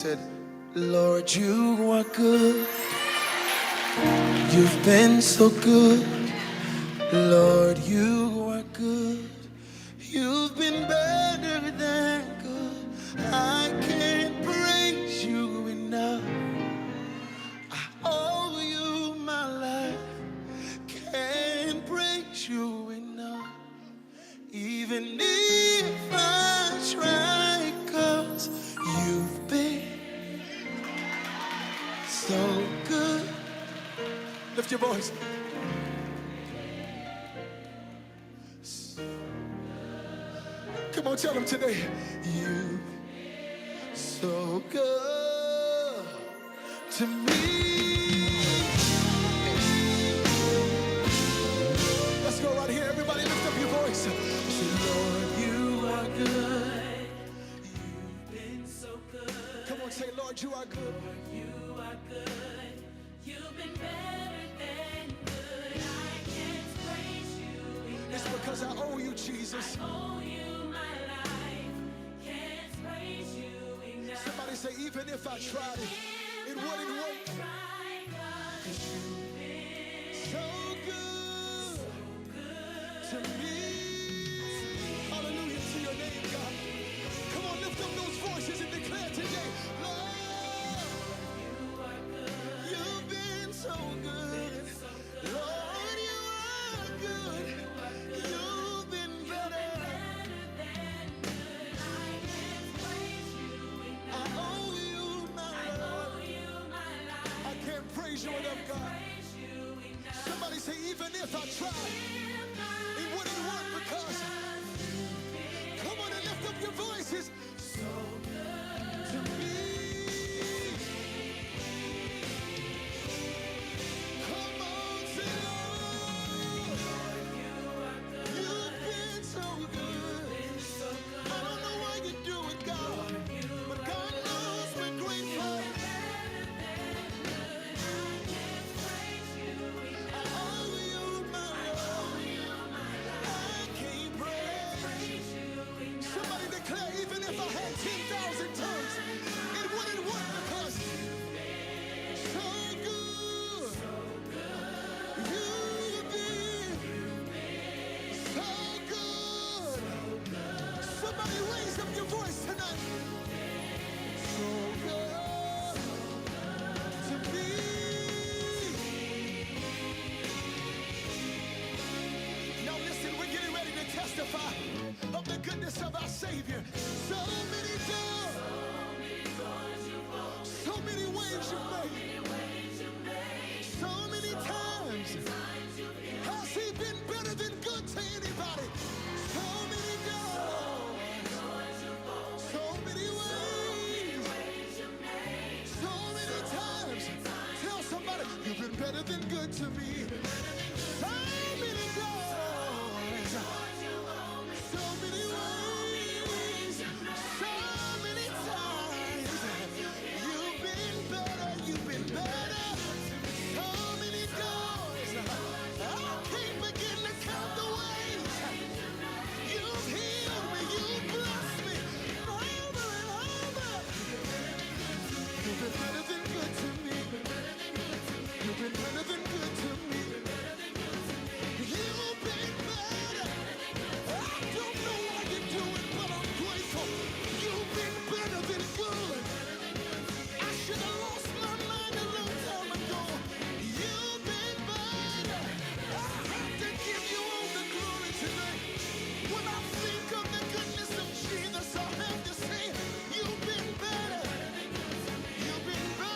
Said, Lord, you are good. You've been so good. Lord, you are good. You've been better than good. I can't praise you enough. I owe you my life. Can't praise you enough. Even if I try, 'cause you've been so good. Lift your voice. Come on, tell them today. You so good to me. Let's go right here. Everybody lift up your voice. Say, Lord, you are good. You've been so good. Come on, say, Lord, you are good. Lord, you are good. You've been better than good. I can't praise you enough. It's because I owe you, Jesus. I owe you my life. Can't praise you enough. Somebody say, even if I tried it, it wouldn't work. 'Cause you've been so good, to me. Hallelujah to your name, God. Come on, lift up those voices and declare today, Lord, you've been so good. Lord, you are good. You've been better. I owe you my life. I can't praise you enough, God. Somebody say, even if I tried, it wouldn't work because. Come on and lift up your voices. So good to me. Come on, say, Lord, you've been so good. I don't know why you do it, God, but God knows we're grateful. I owe you my life. I can't praise. Somebody declare, even if I had 10,000 tongues, it wouldn't work because so good. You've been so good. Somebody raise up your voice tonight. So good to me. Now listen, we're getting ready to testify of the goodness of our Savior. So many doors, so many ways you made, so many times. Has he been better than good to anybody? So many doors, so many ways, so many times. Tell somebody, you've been better than good to me. So many doors, so many ways, so many times. You've been better, you've been better. So many doors, I can't begin to count the ways. You've healed me, you've blessed me over and over. You've been better than good to me. You've been better than good to me. You've been better. I don't know why you do it, but I'm grateful. You've been better than good. I should have lost my mind a long time ago. You've been better. I have to give you all the glory tonight. When I think of the goodness of Jesus, I have to say, you've been better. You've been better.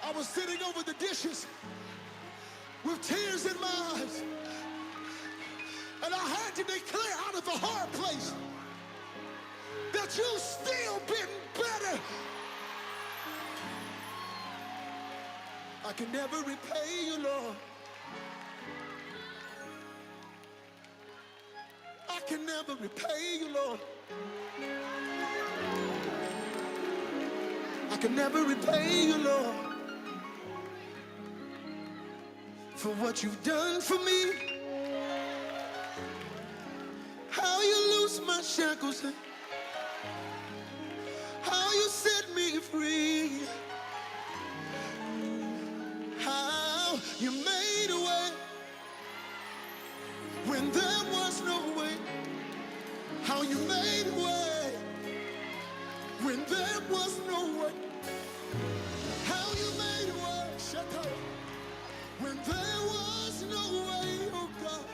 I was sitting over the dishes with tears in my eyes, and I had to declare out of the hard place that you've still been better. I can never repay you, Lord. can never repay you, Lord. I can never repay you, Lord, for what you've done for me. How you loose my shackles, how you set me free, how you made a way when there was no way, how you made a way when there was no way, how you made a way, shut up, when there was no way, oh God,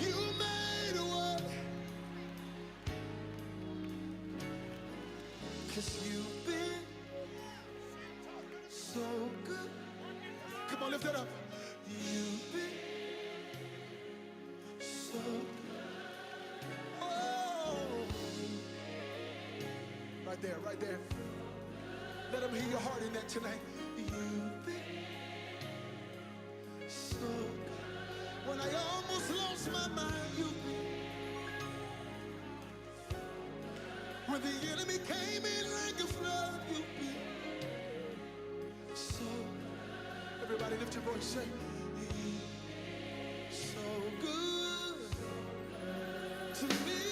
you made a way, 'cause you've been so good. Come on, lift it up. You've been so good. Oh. Right there, right there. Let them hear your heart in that tonight. You've been so good. When I almost lost my mind, you've been. When the enemy came in like a flood, you've been so good. Everybody lift your voice, say, so good to me.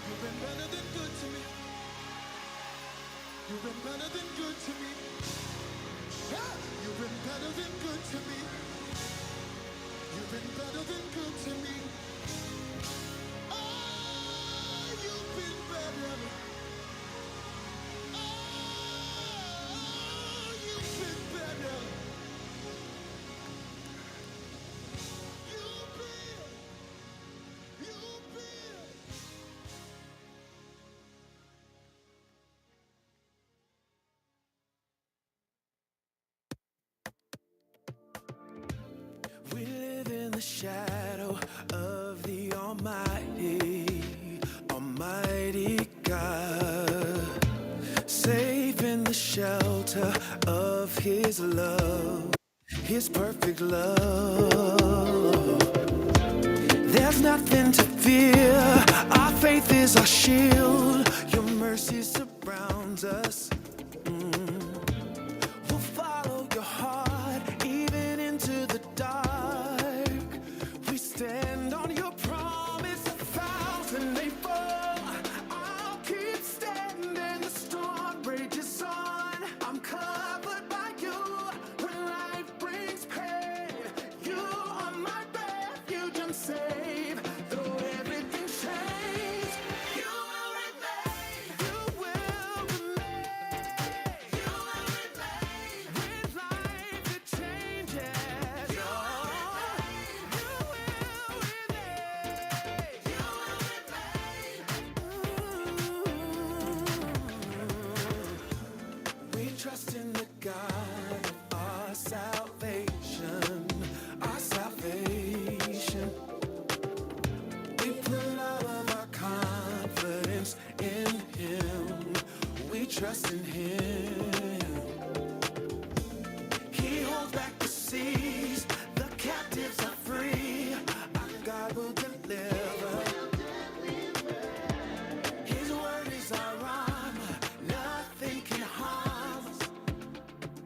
You've been better than good to me. You've been better than good to me. Yeah. You've been better than good to me. You've been better than good to me. Oh, you've been better. Oh, you've been better. You've been. We live in the shadow of the Almighty God, safe in the shelter of His love, His perfect love. There's nothing to fear, our faith is our shield, your mercy surrounds us. We'll follow your heart, even into the dark. We stand on your promise, 1,000 may fall. I'll keep standing, the storm rages on. I'm covered by you when life brings pain. You are my refuge, I'm safe. Though everything changed, you will remain. You will remain. You will remain. When life it changes, you will remain. You will remain. We trust in the God of our salvation, our salvation. We put all of our confidence in Him. We trust in Him. He holds back the seas, the captives are free. Our God will deliver. His word is our armor, nothing can harm us.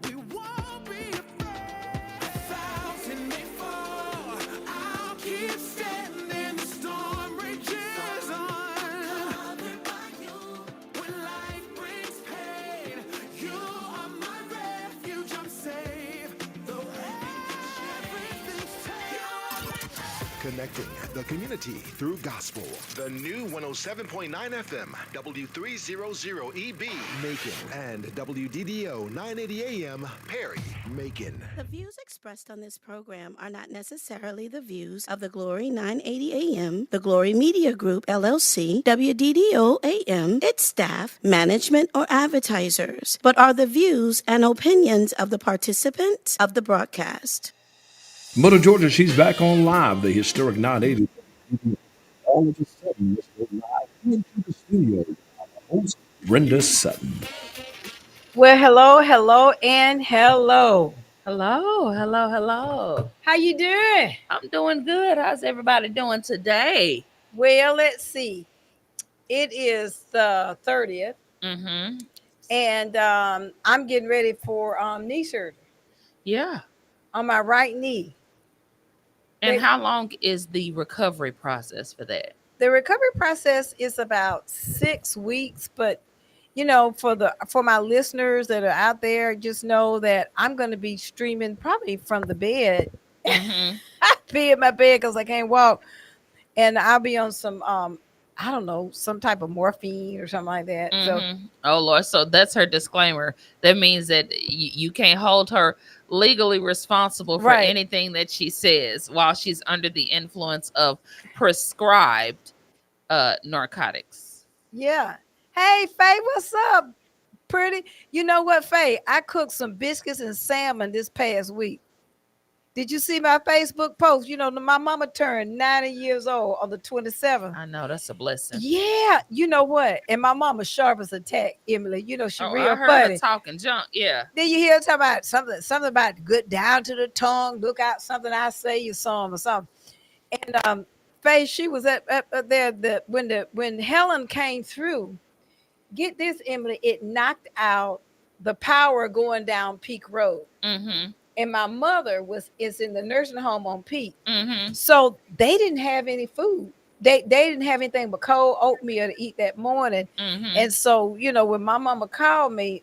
We won't be afraid. 1,000 may fall, I'll keep standing. The storm rages on. Covered by you when life brings pain. You are my refuge, I'm safe. Though everything's changed. Connecting the community through gospel. The new 107.9 FM, W300EB, Macon, and WDDO 980 AM, Perry, Macon. The views expressed on this program are not necessarily the views of the Glory 980 AM, the Glory Media Group, LLC, WDDO AM, its staff, management, or advertisers, but are the views and opinions of the participants of the broadcast. Mother Georgia, she's back on live, the historic 980. All of a sudden, let's go live into the studio. Our host, Brenda Sutton. Well, hello, hello, and hello. Hello, hello, hello. How you doing? I'm doing good. How's everybody doing today? Well, let's see. It is the 30th, Mm-hmm. and I'm getting ready for knee surgery Yeah. on my right knee. And They- how long is the recovery process for that? The recovery process is about 6 weeks, but for my listeners that are out there, just know that I'm going to be streaming probably from the bed. Mm-hmm. Be in my bed because I can't walk, and I'll be on some I don't know, some type of morphine or something like that. So Mm-hmm. Oh Lord. So that's her disclaimer. That means that you can't hold her legally responsible for Right. anything that she says while she's under the influence of prescribed narcotics. yeah. Hey Faye, what's up? Pretty. You know what, Faye? I cooked some biscuits and salmon this past week. Did you see my Facebook post? My mama turned 90 years old on the 27th. I know that's a blessing. Yeah, you know what? And my mama sharp as a tack, Emily. She Oh, real I heard funny. her talking junk. Yeah. Then you hear her talk about something about good down to the tongue, look out something I say you some or something. And Faye, she was at there when Helen came through. Get this, Emily, it knocked out the power going down Peak Road. Mm-hmm. And my mother is in the nursing home on Peak. Mm-hmm. So they didn't have any food. They didn't have anything but cold oatmeal to eat that morning. Mm-hmm. And so, when my mama called me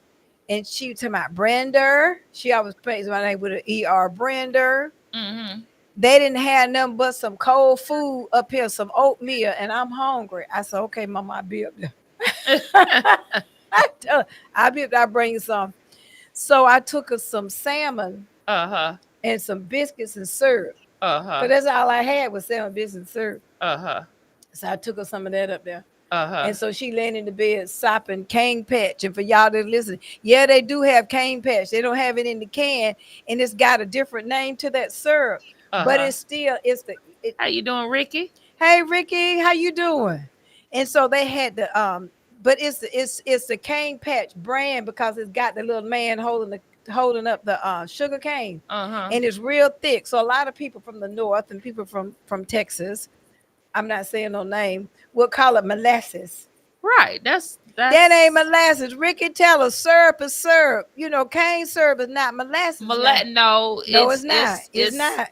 and she was talking about Brenda, she always prays my name with an ER, Brenda. Mm-hmm. They didn't have nothing but some cold food up here, some oatmeal, and I'm hungry. I said, okay, mama, I'll be up there. I tell her, I'll be up there, I'll bring you some. So I took her some salmon Uh-huh. and some biscuits and syrup. Uh-huh. But that's all I had was salmon, biscuits, and syrup. Uh-huh. So I took her some of that up there. Uh-huh. And so she laying in the bed sopping cane patch. And for y'all that listen, yeah, they do have cane patch. They don't have it in the can, and it's got a different name to that syrup. But Uh-huh. it's still How you doing, Ricky? hey Ricky, how you doing? And so they had the but it's the cane patch brand because it's got the little man holding up the sugar cane. Uh-huh. And it's real thick. So a lot of people from the north and people from Texas, I'm not saying no name, will call it molasses. Right. That's That ain't molasses. Ricky tell us syrup is syrup. cane syrup is not molasses. No, It's not. It's not.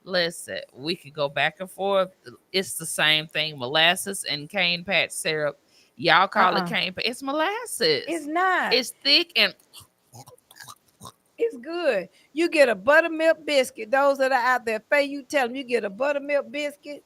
Listen, we could go back and forth. It's the same thing. Molasses and cane patch syrup. Y'all call it cane patch. It's molasses. It's not. It's thick and It's good. You get a buttermilk biscuit. Those that are out there, Faye, you tell them you get a buttermilk biscuit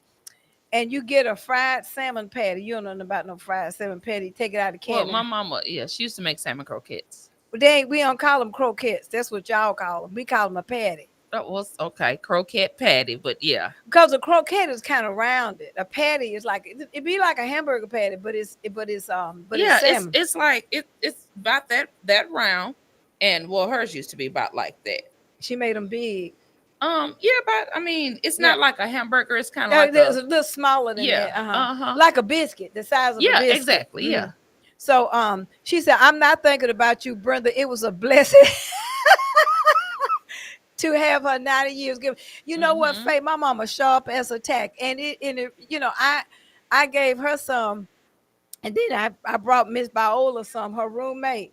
and you get a fried salmon patty. You don't know nothing about no fried salmon patty. Take it out of the can. well, my mama, yeah, she used to make salmon croquettes. We don't call them croquettes. That's what y'all call them. We call them a patty. That was okay, croquette patty, but yeah. Because a croquette is kind of rounded. A patty is like it'd be like a hamburger patty, but it's salmon. It's like it's about that round, and well, hers used to be about like that. She made them big. Yeah, but I mean, it's not like a hamburger. It's kind of Yeah, like it's a little smaller than yeah, that. Like a biscuit, the size of a yeah, biscuit. exactly, yeah. Mhm. So she said, I'm not thinking about you, Brenda. It was a blessing to have her 90 years given. You know what, Faye? My mama sharp as a tack. And I gave her some, and then I brought Miss Viola some, her roommate.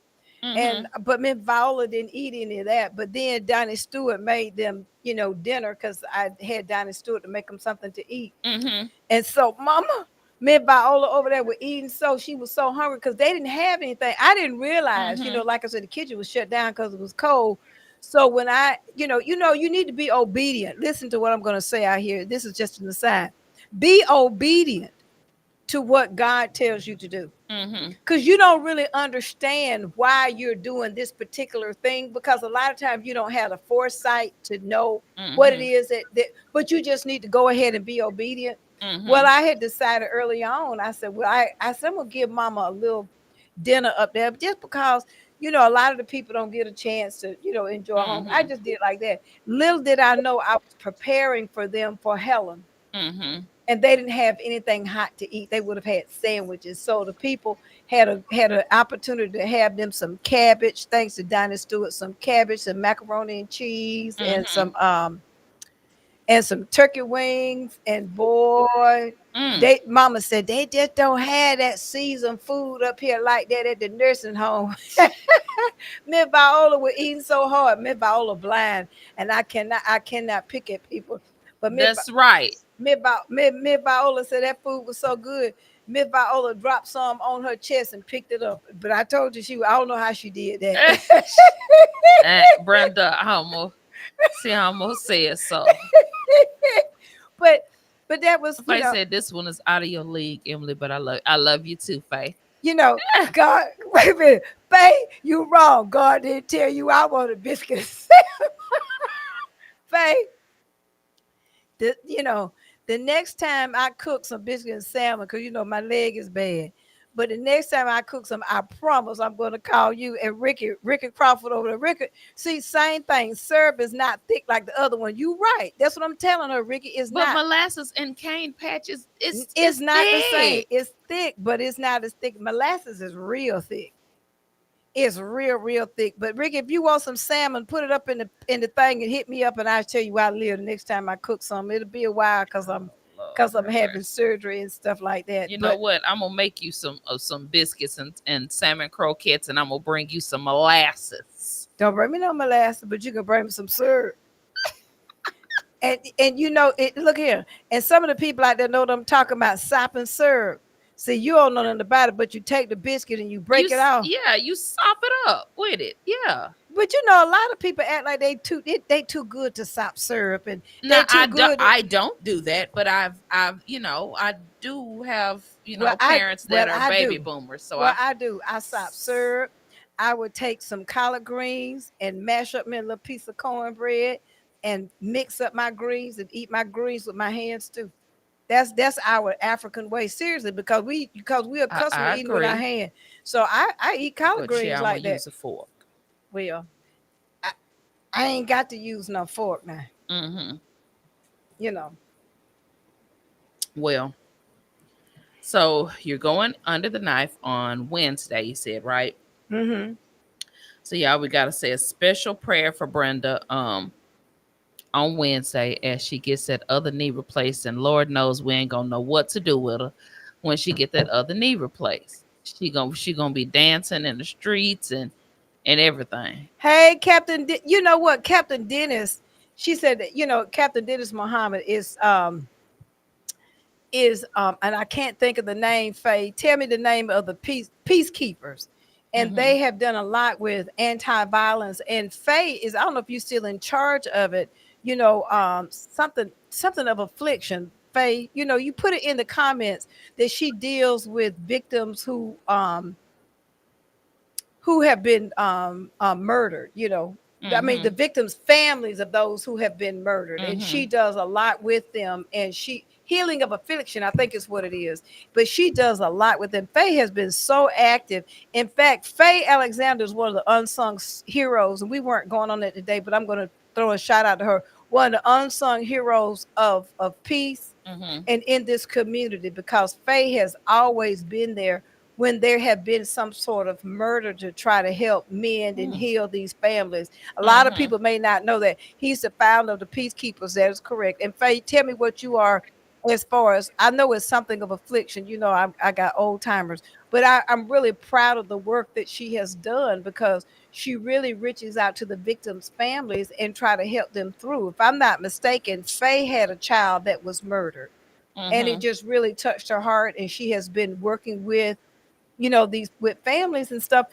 But Miss Viola didn't eat any of that. But then Donnie Stewart made them, dinner because I had Donnie Stewart to make them something to eat. And so Mama, Miss Viola over there were eating, so she was so hungry because they didn't have anything. I didn't realize, like I said, the kitchen was shut down because it was cold. So when you need to be obedient. Listen to what I'm going to say out here. This is just an aside. Be obedient to what God tells you to do. Because you don't really understand why you're doing this particular thing, because a lot of times you don't have the foresight to know what it is that but you just need to go ahead and be obedient. Well, I had decided early on, I said, I'm gonna give Mama a little dinner up there just because you know, a lot of the people don't get a chance to, you know, enjoy home. I just did like that. Little did I know I was preparing for them for Helen. And they didn't have anything hot to eat. They would have had sandwiches. So the people had an opportunity to have them some cabbage, thanks to Dinah Stewart, some cabbage, some macaroni and cheese, and some turkey wings. And boy, they mama said they just don't have that seasoned food up here like that at the nursing home. Miss Viola was eating so hard. Miss Viola blind, and I cannot pick at people. But that's right. Miss Viola said that food was so good. Miss Viola dropped some on her chest and picked it up. But I told you I don't know how she did that. Brenda almost said so. But that was, Faith said this one is out of your league, Emily. But I love you too, Faith. You know, God, wait a minute, Faith, you wrong. God didn't tell you I want a biscuit. Faith, you know, the next time I cook some biscuit and salmon, because you know my leg is bad. But the next time I cook some, I promise I'm going to call you and Ricky Crawford over there. Ricky, see, same thing. Syrup is not thick like the other one. You right. That's what I'm telling her, Ricky. But molasses and cane patches, it's not thick. The same. It's thick, but it's not as thick. Molasses is real thick. It's real thick. But Ricky, if you want some salmon, put it up in the thing and hit me up, and I'll tell you where I live the next time I cook some. It'll be a while because I'm having surgery and stuff like that. You know what? I'm gonna make you some biscuits and salmon croquettes, and I'm gonna bring you some molasses. Don't bring me no molasses, but you can bring me some syrup. and you know it. Look here, and some of the people out there know what I'm talking about. Sop and syrup. See, you don't know nothing about it, but you take the biscuit and you break it off. Yeah, you sop it up with it. Yeah. But you know, a lot of people act like they too good to sop syrup, and no, I don't do that. But I've you know, I do have parents that are baby boomers. So I do. I sop syrup. I would take some collard greens and mash up me a little piece of cornbread and mix up my greens and eat my greens with my hands too. That's our African way, seriously, because we are accustomed to eating with our hand. So I eat collard greens like that. Use a fork. Well, I ain't got to use no fork now. You know. Well, so you're going under the knife on Wednesday, you said, right? So y'all, we gotta say a special prayer for Brenda on Wednesday as she gets that other knee replaced, and Lord knows we ain't gonna know what to do with her when she get that other knee replaced. She gonna be dancing in the streets and everything. Hey, Captain, you know what, Captain Dennis? She said that Captain Dennis Muhammad is and I can't think of the name. Faye, tell me the name of the peacekeepers. And they have done a lot with anti-violence. And Faye is, I don't know if you're still in charge of it. Something of affliction. Faye, you put it in the comments that she deals with victims who have been murdered. I mean, the victims' families of those who have been murdered, and she does a lot with them. And healing of affliction, I think is what it is. But she does a lot with them. Faye has been so active. In fact, Faye Alexander is one of the unsung heroes, and we weren't going on that today, but I'm going to throw a shout out to her. One of the unsung heroes of peace and in this community, because Faye has always been there when there have been some sort of murder to try to help mend and heal these families. A lot of people may not know that. He's the founder of the Peacekeepers. That is correct. And Faye, tell me what you are. As far as I know, it's something of affliction. I got old timers, but I'm really proud of the work that she has done, because she really reaches out to the victims' families and try to help them through. If I'm not mistaken, Faye had a child that was murdered, and it just really touched her heart. And she has been working with, with families and stuff.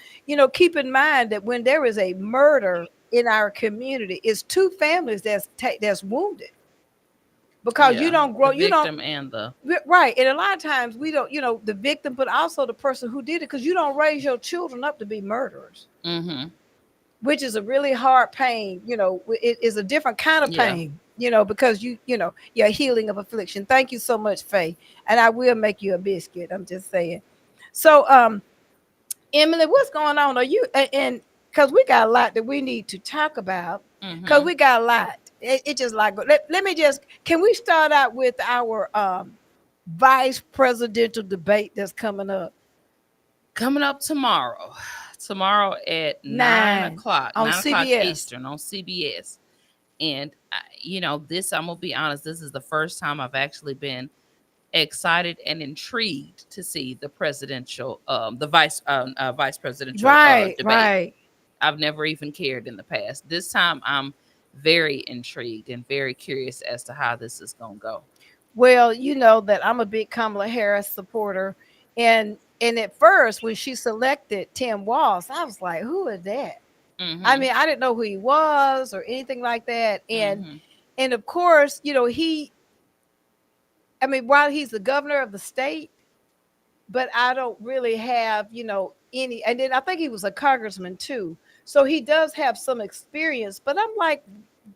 Keep in mind that when there is a murder in our community, it's two families that's wounded. Because you don't grow, right. And a lot of times we don't, the victim, but also the person who did it, because you don't raise your children up to be murderers, which is a really hard pain. It is a different kind of pain, because your healing of affliction. Thank you so much, Faye. And I will make you a biscuit. I'm just saying. So, Emily, what's going on? Are you and because we got a lot that we need to talk about. Because Mm-hmm. we got a lot. It just like let me just can we start out with our vice presidential debate that's coming up? Coming up tomorrow. Tomorrow at 9 Nine o'clock, on 9 o'clock CBS. Eastern on CBS. And this, I'm gonna be honest, this is the first time I've actually been excited and intrigued to see the presidential, the vice presidential Right, debate. right. I've never even cared in the past. This time, I'm very intrigued and very curious as to how this is gonna go. Well, you know that I'm a big Kamala Harris supporter, and at first when she selected Tim Walz, I was like, who is that? I Mm-hmm. mean, I didn't know who he was or anything like that. Mm-hmm. And of course, I mean, while he's the governor of the state, but I don't really have, any. And then I think he was a congressman too. So he does have some experience, but I'm like,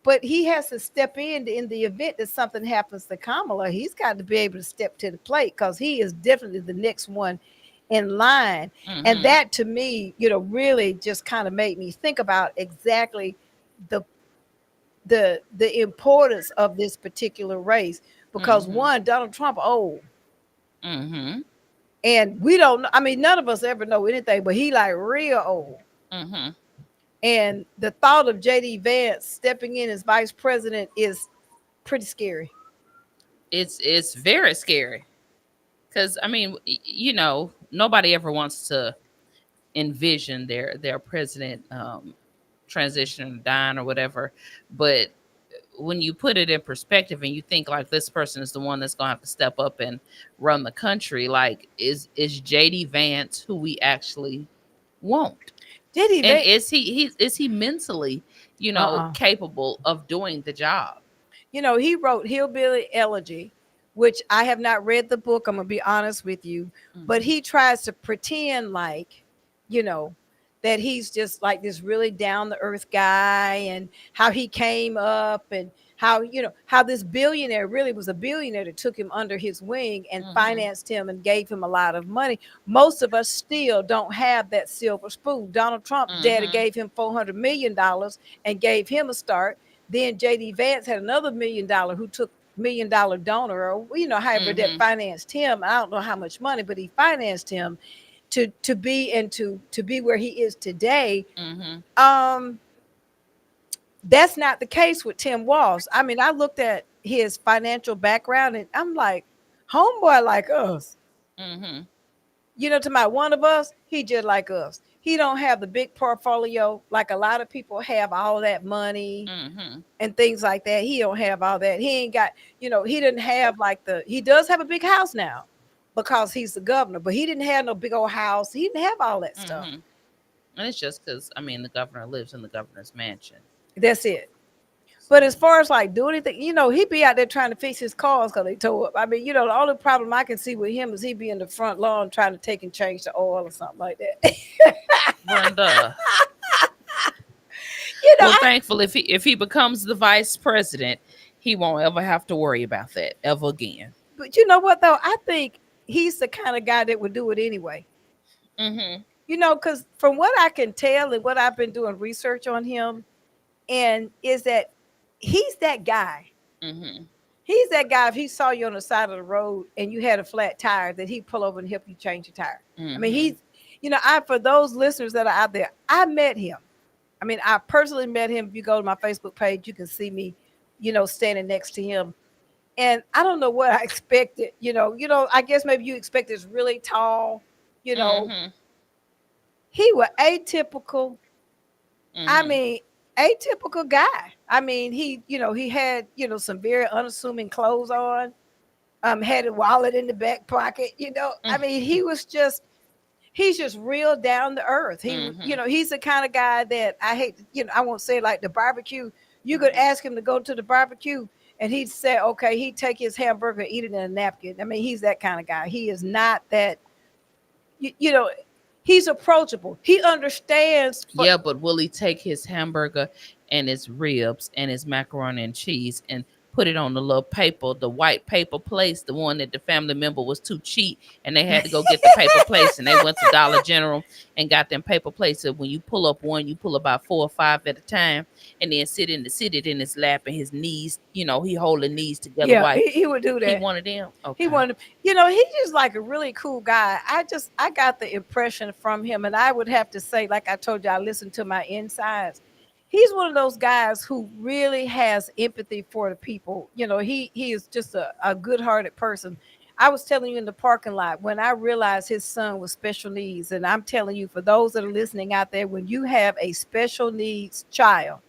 but he has to step in the event that something happens to Kamala. He's got to be able to step to the plate because he is definitely the next one in line. And Mm-hmm. that to me, really just kind of made me think about exactly the the importance of this particular race because Mm-hmm. one, Donald Trump old. Mm-hmm. And we don't know, I mean, none of us ever know anything, but he like real old. Mm-hmm. And the thought of JD Vance stepping in as vice president is pretty scary. It's very scary because nobody ever wants to envision their president transition, dying or whatever, but when you put it in perspective and you think like this person is the one that's gonna have to step up and run the country, like is JD Vance who we actually want? JD And Vance, is he mentally, uh-uh. capable of doing the job? He wrote Hillbilly Elegy, which I have not read the book. I'm going to be honest with you. But Mm-hmm. he tries to pretend like, you know, that he's just like this really down the earth guy and how he came up and how, how this billionaire really was a billionaire that took him under his wing and Mm-hmm. financed him and gave him a lot of money. Most of us still don't have that silver spoon. Donald Trump's daddy Mm-hmm. gave him $400 million and gave him a start. Then JD Vance had another $1 million who took $1 million donor, or however that Mm-hmm. financed him. I don't know how much money, but he financed him to be and to be where he is today. Mm-hmm. Um, that's not the case with Tim Walz. I mean, I looked at his financial background and I'm like, homeboy like us. Mm-hmm. To my one of us, he just like us. He don't have the big portfolio like a lot of people have all that money Mm-hmm. and things like that. He don't have all that. He ain't got, he didn't have he does have a big house now because he's the governor, but he didn't have no big old house. He didn't have all that stuff. Mm-hmm. And it's just because the governor lives in the governor's mansion. That's it. But as far as like doing anything, he be out there trying to fix his cars because they tore up. I mean, the only problem I can see with him is he be in the front lawn trying to take and change the oil or something like that. Brenda. you know, Well, I, thankfully, if he becomes the vice president, he won't ever have to worry about that ever again. but you know what though? I think he's the kind of guy that would do it anyway. Mm-hmm. Because from what I can tell and what I've been doing research on him, and is that he's that guy. Mm-hmm. He's that guy. If he saw you on the side of the road and you had a flat tire, that he'd pull over and help you change your tire. I mean, Mm-hmm. I for those listeners that are out there, I met him. I mean, I personally met him. If you go to my Facebook page, you can see me, standing next to him. And I don't know what I expected. I guess maybe you expect this really tall. You know, Mm-hmm. he was atypical. I Mm-hmm. mean, atypical guy. I mean, he had, some very unassuming clothes on, had a wallet in the back pocket, I mean, he's just real down to earth. Mm-hmm. He's the kind of guy that I hate, I won't say like the barbecue. You could ask him to go to the barbecue and he'd say, okay, he'd take his hamburger and eat it in a napkin. I mean, he's that kind of guy. He is not that, you, you know, he's approachable. He understands. Yeah, but will he take his hamburger and his ribs and his macaroni and cheese and put it on the little paper, the white paper place, the one that the family member was too cheap and they had to go get the paper place, and they went to Dollar General and got them paper plates. So when you pull up one, you pull about 4 or 5 at a time, and then sit it in his lap and his knees, he holding knees together. Yeah, White. he would do that. He wanted them. Okay. He wanted, he's just like a really cool guy. I got the impression from him, and I would have to say, like I told you, I listened to my insides. He's one of those guys who really has empathy for the people. He is just a good-hearted person. I was telling you in the parking lot when I realized his son was special needs, and I'm telling you, for those that are listening out there, when you have a special needs child,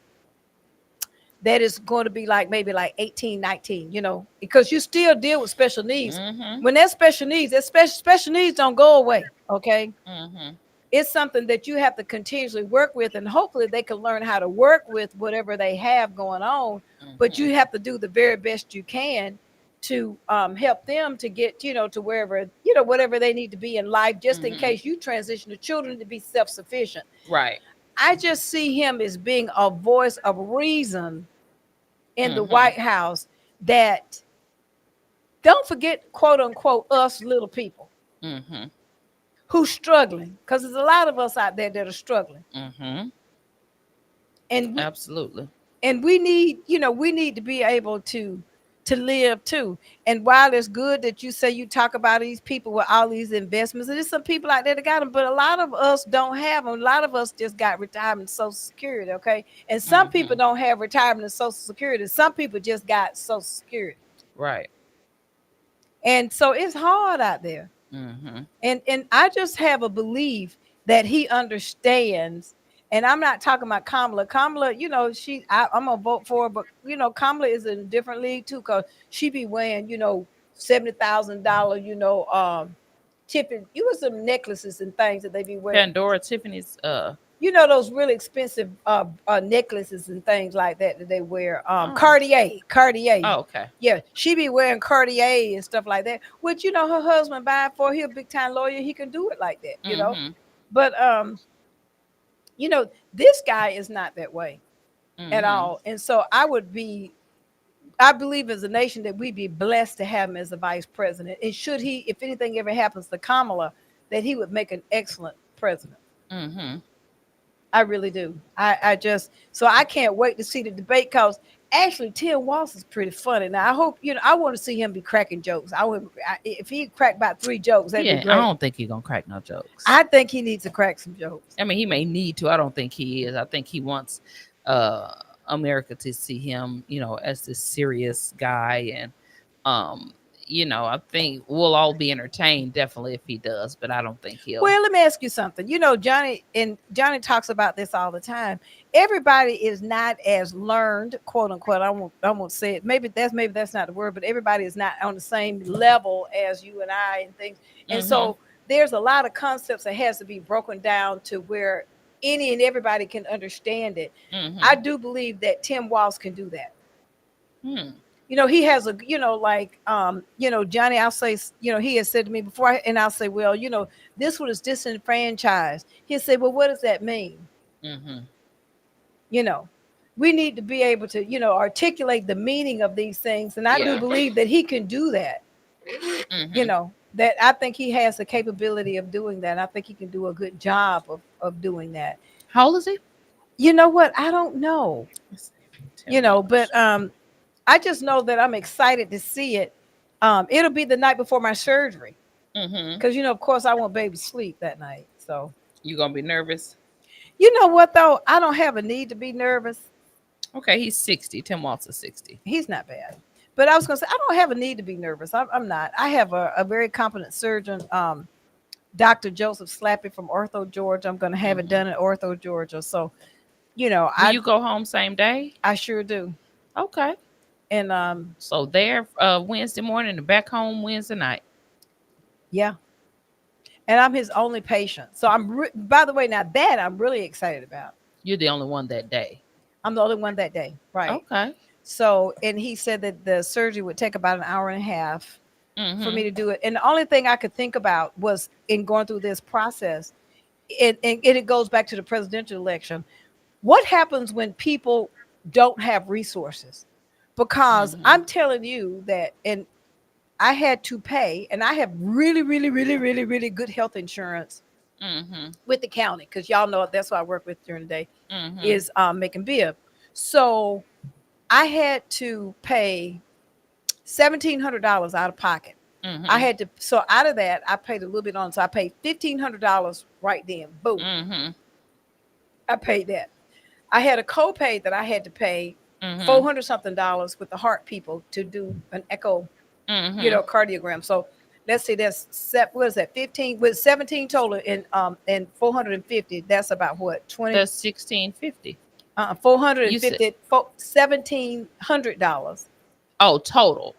that is going to be maybe 18, 19, because you still deal with special needs. Mm-hmm. When there's special needs, special needs don't go away. Okay. Mm-hmm. It's something that you have to continuously work with, and hopefully they can learn how to work with whatever they have going on. Mm-hmm. But you have to do the very best you can to help them to get, to wherever, whatever they need to be in life, just in case you transition to children to be self-sufficient. Right. I just see him as being a voice of reason in the White House, that don't forget, quote unquote, us little people who's struggling, because there's a lot of us out there that are struggling. And absolutely. And we need to be able to live too. And while it's good that you say you talk about these people with all these investments, and there's some people out there that got them, but a lot of us don't have them. A lot of us just got retirement and Social Security, okay? And some people don't have retirement and Social Security. Some people just got Social Security. Right. And so it's hard out there. And I just have a belief that he understands. And I'm not talking about Kamala. Kamala, I'm gonna vote for her, but Kamala is in a different league too, because she be wearing, $70,000, Tiffany, some necklaces and things that they be wearing. Pandora, Tiffany's, those really expensive necklaces and things like that they wear. Cartier. Oh, okay. Yeah, she be wearing Cartier and stuff like that. Which her husband buying for. He a big time lawyer. He can do it like that, But this guy is not that way at all. And so I believe as a nation that we'd be blessed to have him as the vice president. And should he, if anything ever happens to Kamala, that he would make an excellent president. I really do. So I can't wait to see the debate, because actually Tim Walz is pretty funny. Now I hope, I want to see him be cracking jokes. If he crack about 3 jokes, that'd be great. I don't think he's gonna crack no jokes. I think he needs to crack some jokes. I mean, he may need to. I don't think he is. I think he wants America to see him, as this serious guy. And I think we'll all be entertained definitely if he does, but I don't think he'll. Well, let me ask you something. Johnny talks about this all the time. Everybody is not as learned, quote unquote. I won't say it. Maybe that's not the word, but everybody is not on the same level as you and I and things. And so there's a lot of concepts that has to be broken down to where any and everybody can understand it. I do believe that Tim Walz can do that. He has Johnny, I'll say, he has said to me before, and I'll say, well, this one is disenfranchised. He'll say, well, what does that mean? We need to be able to, articulate the meaning of these things. And I do believe that he can do that. That I think he has the capability of doing that. I think he can do a good job of doing that. How old is he? You know what? I don't know. But I just know that I'm excited to see it. It'll be the night before my surgery. Because, of course, I want baby sleep that night. So you going to be nervous? You know what, though? I don't have a need to be nervous. Okay, he's 60. Tim Walz is 60. He's not bad. But I was going to say, I don't have a need to be nervous. I'm not. I have a very competent surgeon, Dr. Joseph Slappy from Ortho, Georgia. I'm going to have it done in Ortho, Georgia. So, you go home same day? I sure do. Okay. And so there Wednesday morning and back home Wednesday night. Yeah. And I'm his only patient. So by the way, now that I'm really excited about. You're the only one that day. I'm the only one that day. Right. Okay. So, and he said that the surgery would take about an hour and a half for me to do it. And the only thing I could think about was in going through this process, and it goes back to the presidential election. What happens when people don't have resources? because I'm telling you that, and I had to pay, and I have really, really, really, really, really good health insurance with the county, because y'all know that's what I work with during the day, is making bib. So I had to pay $1,700 out of pocket. I had to, so out of that, I paid a little bit on. So I paid $1,500 right then. Boom. I paid that. I had a copay that I had to pay $400 something with the heart people to do an echo, cardiogram. So let's say that's what is that? 15 with 17 total and 450. That's about what? 20. That's $1,650. 450. $1,700. Oh, total.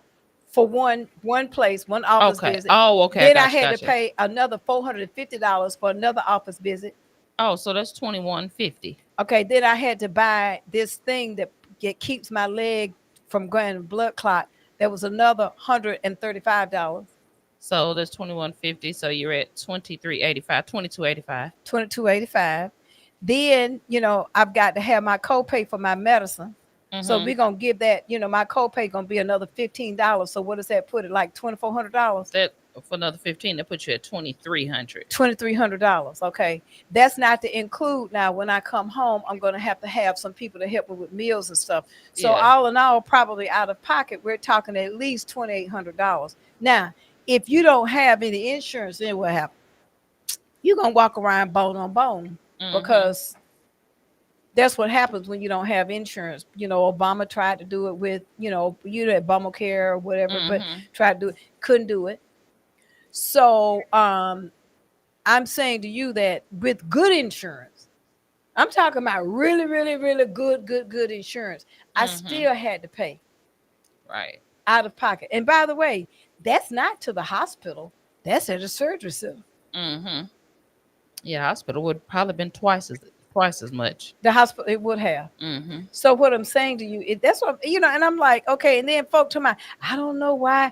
For one place, one office visit. Oh, okay. Then I had to pay another $450 for another office visit. Oh, so that's $2,150. Okay, then I had to buy this thing that keeps my leg from going blood clot. That was another $135. So that's $2,150. So you're at $2,385, $2,285. $2,285. Then I've got to have my copay for my medicine. So we're gonna give that. My copay gonna be another $15. So what does that put it like $2,400? That for another 15, that puts you at $2,300. $2,300. Okay, that's not to include now when I come home, I'm gonna have to have some people to help me with meals and stuff. So all in all, probably out of pocket, we're talking at least $2,800. Now, if you don't have any insurance, then what happens? You're gonna walk around bone on bone because that's what happens when you don't have insurance. Obama tried to do it with, Obamacare or whatever, but tried to do it, couldn't do it. So I'm saying to you that with good insurance, I'm talking about really, really, really good insurance, I still had to pay out of pocket. And by the way, that's not to the hospital. That's at a surgery center. Yeah, hospital would probably been twice as much. The hospital, it would have. So what I'm saying to you, that's what, and I'm like, okay. And then folk tell me, I don't know why,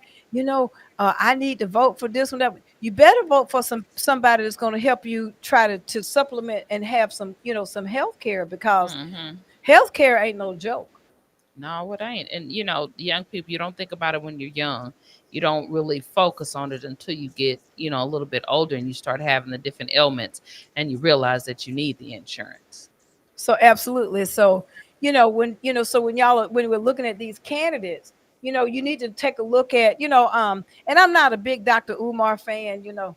I need to vote for this one, that one. You better vote for somebody that's going to help you try to supplement and have some, some health care, because health care ain't no joke. No, it ain't. And young people, you don't think about it when you're young. You don't really focus on it until you get, a little bit older and you start having the different ailments and you realize that you need the insurance. So absolutely. So, when we're looking at these candidates, you need to take a look at, and I'm not a big Dr. Umar fan, I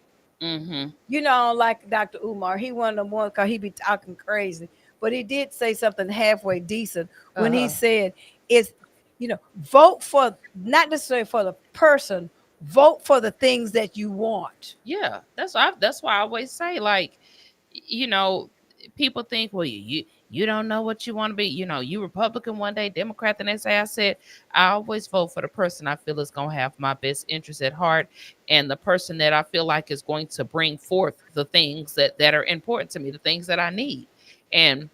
don't like Dr. Umar. He one of them ones because he be talking crazy, but he did say something halfway decent when he said vote for, not necessarily for the person, vote for the things that you want. Yeah, that's why I always say, like, people think, well, you don't know what you want to be. You Republican one day, Democrat the next day. I said I always vote for the person I feel is going to have my best interest at heart, and the person that I feel like is going to bring forth the things that are important to me, the things that I need. And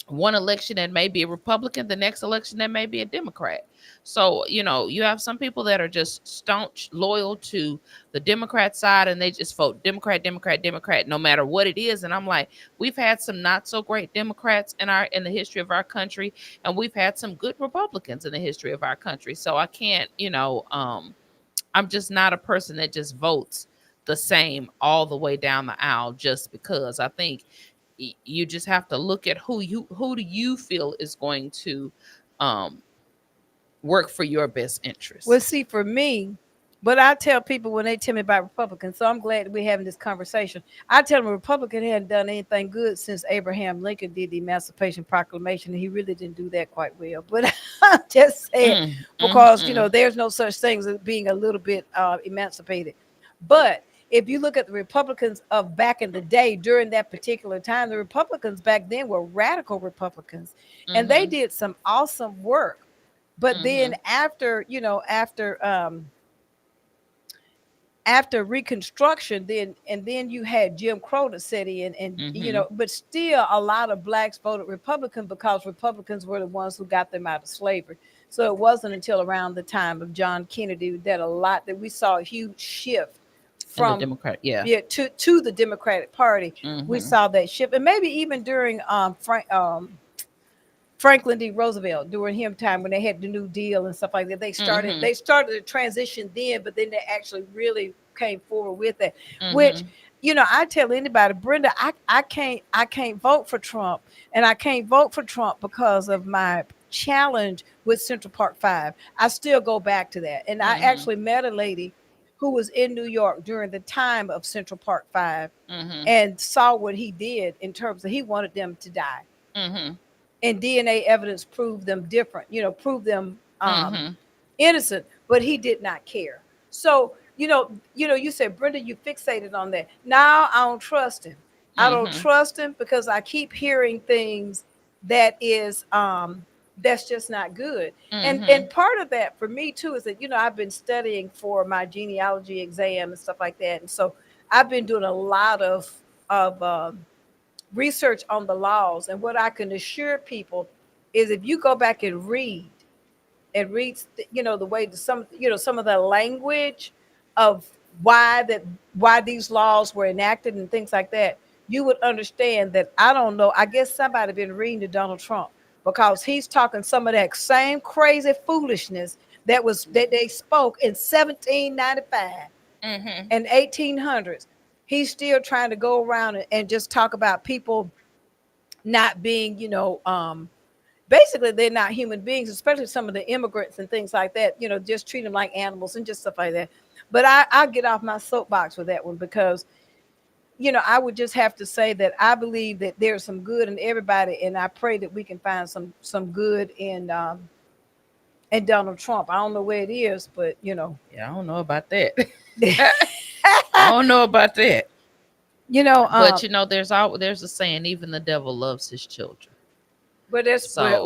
one election that may be a Republican, the next election that may be a Democrat. So, you have some people that are just staunch, loyal to the Democrat side, and they just vote Democrat, Democrat, Democrat, no matter what it is. And I'm like, we've had some not so great Democrats in the history of our country, and we've had some good Republicans in the history of our country. So I can't, I'm just not a person that just votes the same all the way down the aisle just because. I think you just have to look at who do you feel is going to work for your best interest. Well, see, for me, but I tell people when they tell me about Republicans, so I'm glad that we're having this conversation. I tell them a Republican hadn't done anything good since Abraham Lincoln did the Emancipation Proclamation, and he really didn't do that quite well. But I'm just saying, because there's no such thing as being a little bit emancipated. But if you look at the Republicans of back in the day, during that particular time, the Republicans back then were radical Republicans, and they did some awesome work. But then after Reconstruction, then you had Jim Crow to set in, and but still a lot of blacks voted Republican because Republicans were the ones who got them out of slavery. So it wasn't until around the time of John Kennedy that we saw a huge shift from the Democrat, to the Democratic Party. We saw that shift, and maybe even during Franklin D. Roosevelt during him time when they had the New Deal and stuff like that. They started Mm-hmm. they started the transition then, but then they actually really came forward with it. Which, Mm-hmm. I tell anybody, Brenda, I can't vote for Trump, and I can't vote for Trump because of my challenge with Central Park 5. I still go back to that, and I Mm-hmm. actually met a lady who was in New York during the time of Central Park 5 Mm-hmm. and saw what he did in terms of he wanted them to die, Mm-hmm. and DNA evidence proved them different, proved them Mm-hmm. innocent, but he did not care. So, you said, Brenda, you fixated on that. Now I don't trust him. I don't Mm-hmm. trust him because I keep hearing things that is that's just not good. Mm-hmm. And part of that for me too is that, I've been studying for my genealogy exam and stuff like that. And so I've been doing a lot of research on the laws. And what I can assure people is if you go back and read, the way to some of the language of why these laws were enacted and things like that, you would understand that, I don't know, I guess somebody been reading to Donald Trump, because he's talking some of that same crazy foolishness that they spoke in 1795 Mm-hmm. and 1800s. He's still trying to go around and just talk about people not being, basically they're not human beings, especially some of the immigrants and things like that, just treat them like animals and just stuff like that. But I'll get off my soapbox with that one, because I would just have to say that I believe that there's some good in everybody, and I pray that we can find some good in Donald Trump. I don't know where it is, but Yeah, I don't know about that. I don't know about that. you know But um there's a saying, even the devil loves his children. but that's but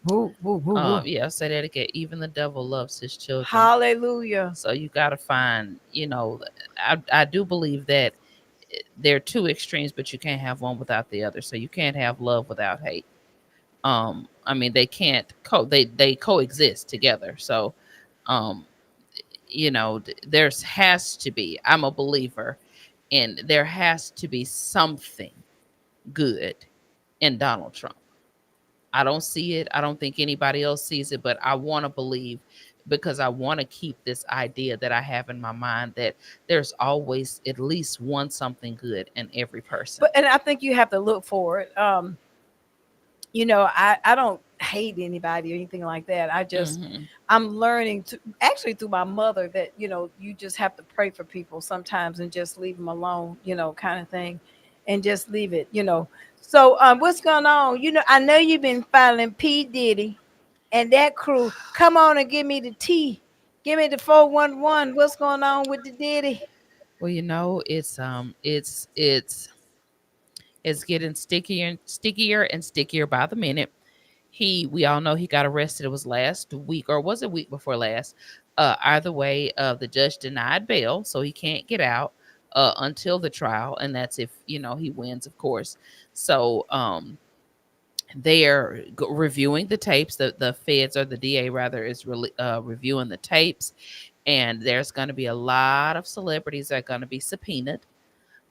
So, yeah, I say that again. Even the devil loves his children. hallelujah. So you got to find, I do believe that there are two extremes, but you can't have one without the other. So you can't have love without hate. I mean, they can't they coexist together. So, um, there's has to be. I'm a believer, and there has to be something good in Donald Trump. I don't see it. I don't think anybody else sees it, but I want to believe, because I want to keep this idea that I have in my mind that there's always at least one something good in every person. And I think you have to look for it. I don't hate anybody or anything like that. Hmm. I'm learning to actually through my mother that, you just have to pray for people sometimes and just leave them alone, kind of thing, and just leave it. So what's going on? I know you've been filing P. Diddy and that crew. Come on and give me the T. Give me the 411. What's going on with the Diddy? Well, it's getting stickier and stickier by the minute. We all know he got arrested. It was last week, or was it week before last? Either way, the judge denied bail, so he can't get out until the trial, and that's if he wins, of course. So they're reviewing the tapes. The feds, or the DA rather, is really reviewing the tapes, and there's going to be a lot of celebrities that are going to be subpoenaed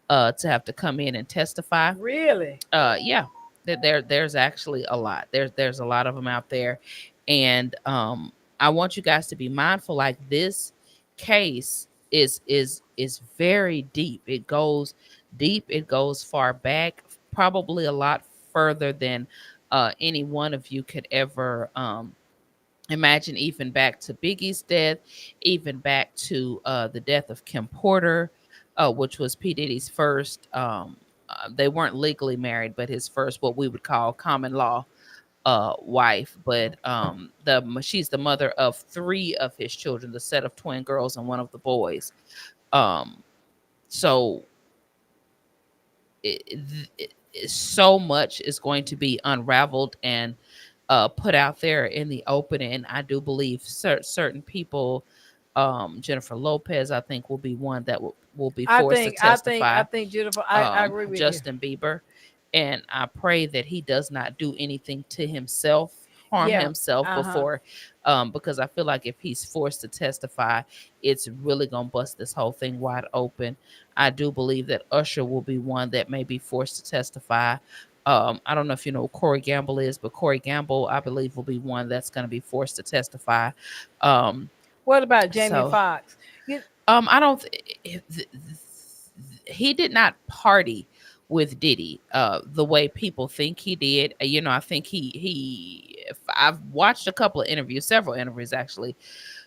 to have to come in and testify. Really? Yeah, there's actually a lot. There's a lot of them out there, and I want you guys to be mindful. Like, this case is very deep. It goes deep. It goes far back, probably a lot further than any one of you could ever imagine, even back to Biggie's death, even back to the death of Kim Porter, which was P. Diddy's first. They weren't legally married, but his first, what we would call common law wife. But she's the mother of 3 of his children, the set of twin girls and one of the boys. So so much is going to be unraveled and put out there in the open. And I do believe certain people, Jennifer Lopez, I think, will be one that will be forced to I testify. think Jennifer, I agree with Justin Bieber, and I pray that he does not do anything to himself, harm Yeah. himself before, because I feel like if he's forced to testify, it's really gonna bust this whole thing wide open. I do believe that Usher will be one that may be forced to testify. I don't know if you know who Corey Gamble is, but Corey Gamble, I believe, will be one that's going to be forced to testify. What about Jamie So, Foxx? I don't. He did not party with Diddy the way people think he did. I think if I've watched a couple of interviews, several interviews actually,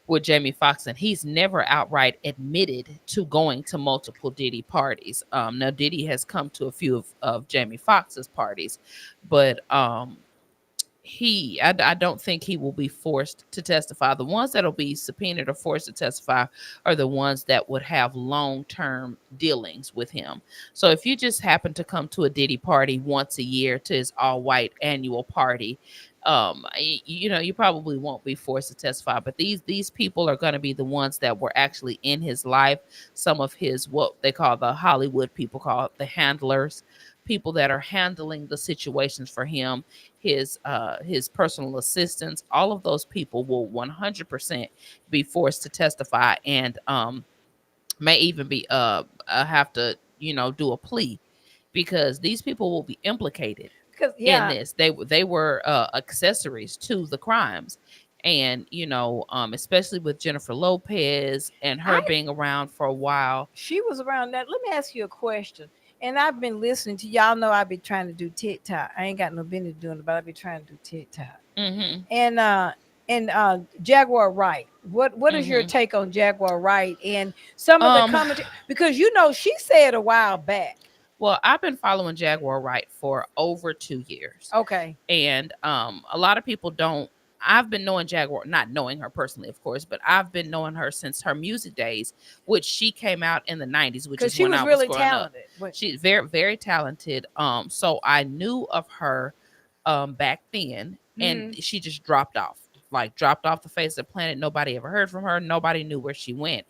with Jamie Foxx, and he's never outright admitted to going to multiple Diddy parties. Now Diddy has come to a few of Jamie Foxx's parties, but I don't think he will be forced to testify. The ones that'll be subpoenaed or forced to testify are the ones that would have long-term dealings with him. So if you just happen to come to a Diddy party once a year, to his all-white annual party, you probably won't be forced to testify. But these people are going to be the ones that were actually in his life. Some of his, what they call, the Hollywood people call it, the handlers, people that are handling the situations for him, his personal assistants. All of those people will 100% be forced to testify, and may even be have to do a plea, because these people will be implicated in this. They were accessories to the crimes. And especially with Jennifer Lopez and her being around for a while. She was around that. Let me ask you a question. And I've been listening to y'all. Know I be trying to do TikTok. I ain't got no business doing it, but I be trying to do TikTok. And Jaguar Wright. What is your take on Jaguar Wright and some of the commentary? Because she said a while back. Well, I've been following Jaguar Wright for over 2 years. Okay. And a lot of people don't. I've been knowing Jaguar, not knowing her personally, of course, but I've been knowing her since her music days, which she came out in the 90s, which is when I was really talented. She's very, very talented. So I knew of her back then, and she just dropped off the face of the planet. Nobody ever heard from her. Nobody knew where she went.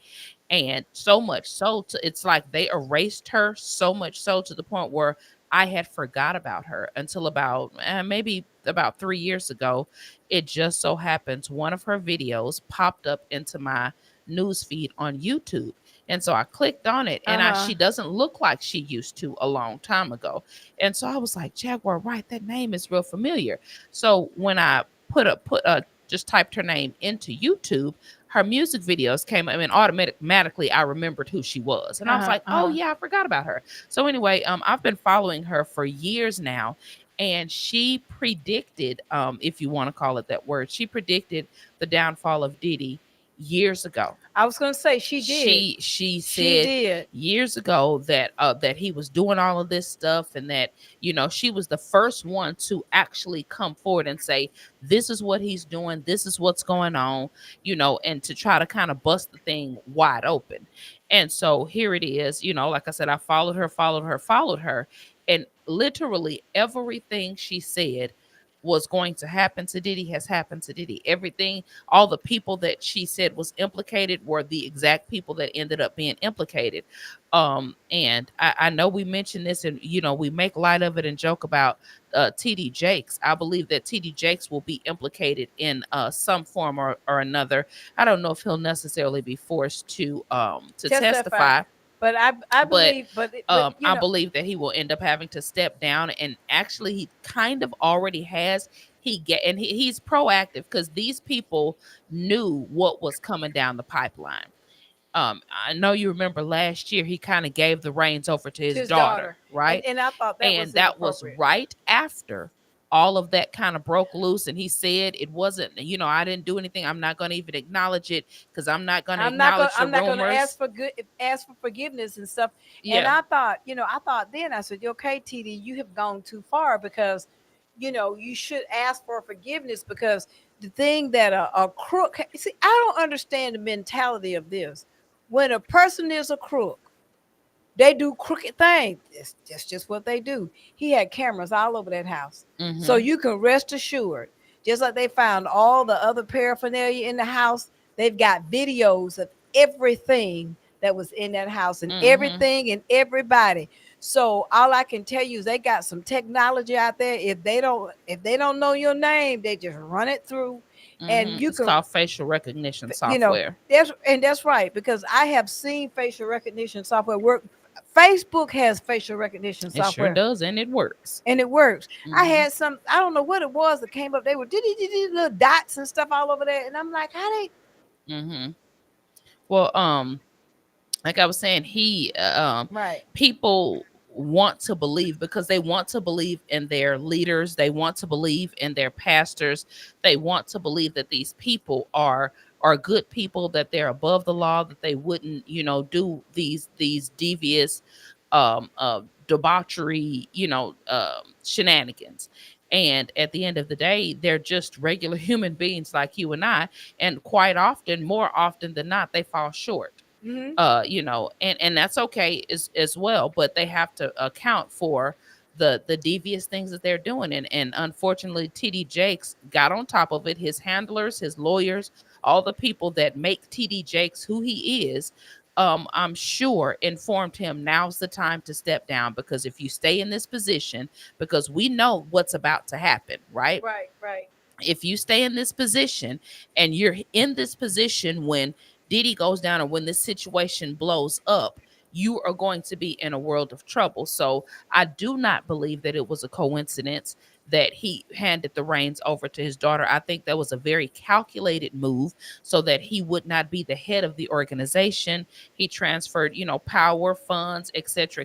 And so much so, it's like they erased her so much so to the point where I had forgot about her until about maybe about 3 years ago. It just so happens one of her videos popped up into my news feed on YouTube. And so I clicked on it, and she doesn't look like she used to a long time ago. And so I was like, Jaguar Wright, that name is real familiar. So when I just typed her name into YouTube, her music videos came. I mean, automatically I remembered who she was. And I was like, oh yeah, I forgot about her. So anyway, I've been following her for years now. And she predicted, if you want to call it that word, she predicted the downfall of Diddy years ago. I was going to say she did. She said years ago that he was doing all of this stuff, and that she was the first one to actually come forward and say, this is what he's doing, this is what's going on, and to try to kind of bust the thing wide open. And so here it is, like I said, I followed her, and literally everything she said was going to happen to Diddy has happened to Diddy. Everything, all the people that she said was implicated were the exact people that ended up being implicated. And I know we mentioned this, and we make light of it and joke about TD Jakes. I believe that TD Jakes will be implicated in some form or another. I don't know if he'll necessarily be forced to testify. But I believe, I believe that he will end up having to step down, and actually, he kind of already has. He's proactive, because these people knew what was coming down the pipeline. I know you remember last year he kind of gave the reins over to his daughter, right? And I thought that was right after all of that kind of broke loose, and he said it wasn't, I didn't do anything. I'm not going to even acknowledge it, because I'm not going to acknowledge the rumors. I'm not going to ask for forgiveness and stuff. Yeah. And I thought then, I said, okay, TD, you have gone too far, because you should ask for forgiveness, because the thing that a crook, see, I don't understand the mentality of this. When a person is a crook, they do crooked things. That's just what they do. He had cameras all over that house. So you can rest assured, just like they found all the other paraphernalia in the house, they've got videos of everything that was in that house, and everything and everybody. So all I can tell you is they got some technology out there. If they don't know your name, they just run it through. And you can install facial recognition software. That's right, because I have seen facial recognition software work Facebook has facial recognition It sure software. does, and it works. And it works. I Hmm. had some, I don't know what it was that came up. They were little dots and stuff all over there. And I'm like, how they Hmm. Well, like I was saying, right. people want to believe because they want to believe in their leaders, they want to believe in their pastors, they want to believe that these people are good people, that they're above the law, that they wouldn't, do these devious debauchery, shenanigans. And at the end of the day, they're just regular human beings like you and I, and quite often, more often than not, they fall short. Mm-hmm. And that's okay as well, but they have to account for the devious things that they're doing. And unfortunately, TD Jakes got on top of it. His handlers, his lawyers, all the people that make TD Jakes who he is, I'm sure informed him now's the time to step down, because if you stay in this position, because we know what's about to happen, right? Right, right. If you stay in this position, and you're in this position when Diddy goes down, or when this situation blows up, you are going to be in a world of trouble. So I do not believe that it was a coincidence that he handed the reins over to his daughter. I think that was a very calculated move so that he would not be the head of the organization. He transferred, power, funds, etc.,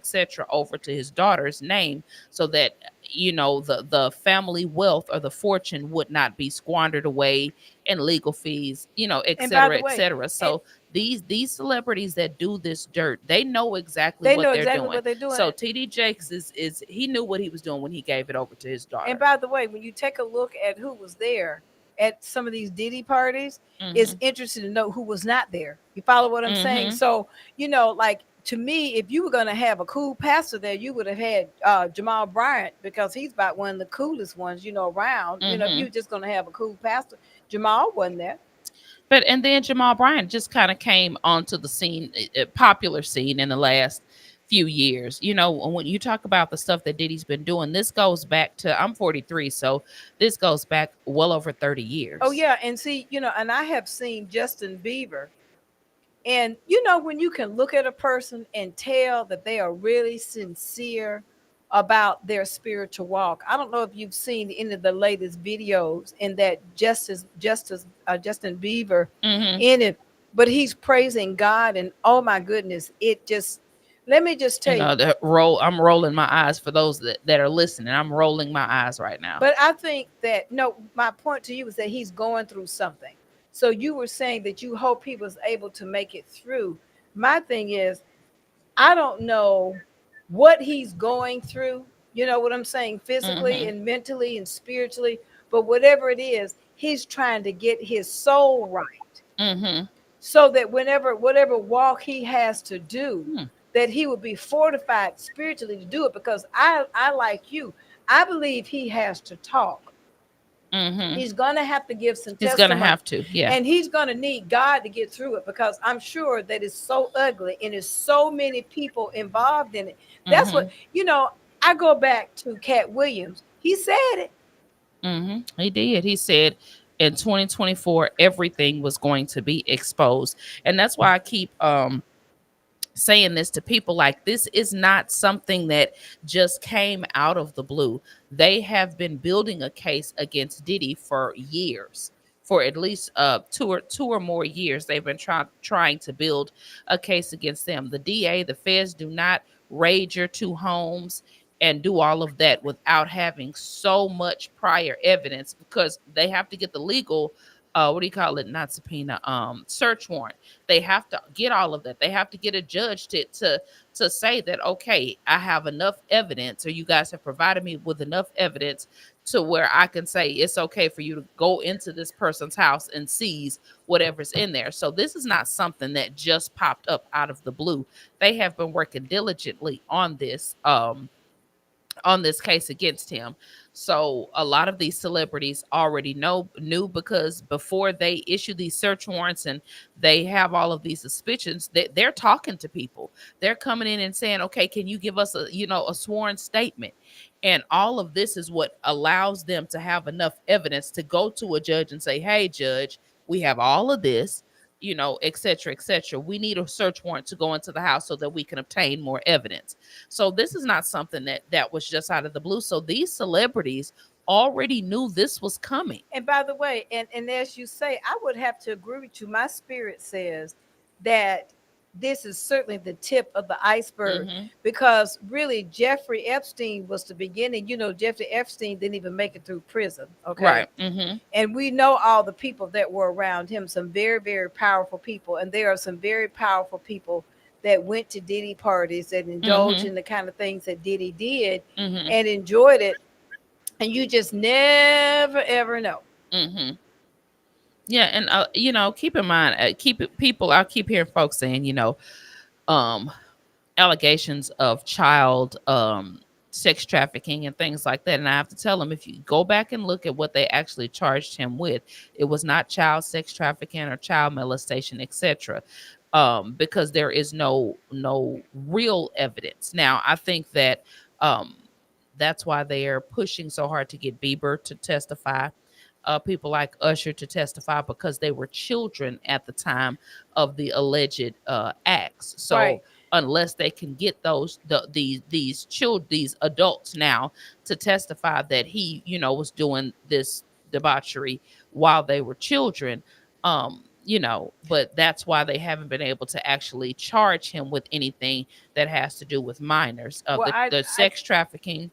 over to his daughter's name, so that the family wealth or the fortune would not be squandered away in legal fees, et And by cetera, the et way, cetera. So these celebrities that do this dirt, they know exactly they what know they're exactly doing. what they're doing. So TD Jakes is he knew what he was doing when he gave it over to his daughter. And by the way, when you take a look at who was there at some of these Diddy parties, it's Mhm. interesting to know who was not there. You follow what I'm saying? Mhm. So, like, to me, if you were going to have a cool pastor there, you would have had Jamal Bryant, because he's about one of the coolest ones, around. If Mhm. you're just going to have a cool pastor, Jamal wasn't there. And then Jamal Bryant just kind of came onto the scene, popular scene in the last few years. When you talk about the stuff that Diddy's been doing, this goes back to, I'm 43, so this goes back well over 30 years. Oh, yeah. And see, and I have seen Justin Bieber. And when you can look at a person and tell that they are really sincere about their spiritual walk. I don't know if you've seen any of the latest videos in that Justin Bieber Mhm. in it, but he's praising God, and oh my goodness, it just, let me just tell you. I'm rolling my eyes for those that are listening. I'm rolling my eyes right now. But I think that, no, my point to you is that he's going through something. So you were saying that you hope he was able to make it through. My thing is, I don't know what he's going through. You know what I'm saying? Physically Mhm. and mentally and spiritually. But whatever it is, he's trying to get his soul right, Mhm. so that whatever walk he has to do, Hmm. that he will be fortified spiritually to do it. Because I like you, I believe he has to talk. Mhm. He's gonna have to give some He's gonna testimony. have to, yeah. And he's gonna need God to get through it, because I'm sure that it's so ugly and there's so many people involved in it. That's what, Mhm. I go back to Cat Williams. He said it. Mhm. He did. He said in 2024 everything was going to be exposed. And that's why I keep saying this to people, like, this is not something that just came out of the blue. They have been building a case against Diddy for years. For at least two or more years, they've been trying to build a case against them. The DA, the feds do not raid your two homes and do all of that without having so much prior evidence, because they have to get the legal, what do you call it, not subpoena, search warrant. They have to get all of that. They have to get a judge to say that, okay, I have enough evidence, or you guys have provided me with enough evidence to where I can say it's okay for you to go into this person's house and seize whatever's in there. So this is not something that just popped up out of the blue. They have been working diligently on this case against him. So a lot of these celebrities already knew, because before they issue these search warrants and they have all of these suspicions, they're talking to people. They're coming in and saying, okay, can you give us a sworn statement? And all of this is what allows them to have enough evidence to go to a judge and say, hey, judge, we have all of this. etc., etc. We need a search warrant to go into the house so that we can obtain more evidence. So this is not something that was just out of the blue. So these celebrities already knew this was coming. And by the way, and as you say, I would have to agree with you. My spirit says that this is certainly the tip of the iceberg, because really Jeffrey Epstein was the beginning. Jeffrey Epstein didn't even make it through prison. Okay. Right. And we know all the people that were around him, some very, very powerful people. And there are some very powerful people that went to Diddy parties and indulged in the kind of things that Diddy did and enjoyed it. And you just never, ever know. Yeah. And, keep in mind, I keep hearing folks saying, allegations of child sex trafficking and things like that. And I have to tell them, if you go back and look at what they actually charged him with, it was not child sex trafficking or child molestation, etc. Because there is no real evidence. Now, I think that that's why they are pushing so hard to get Bieber to testify. People like Usher to testify, because they were children at the time of the alleged acts. So Right. unless they can get these adults now to testify that he was doing this debauchery while they were children, but that's why they haven't been able to actually charge him with anything that has to do with minors. Well, The sex trafficking.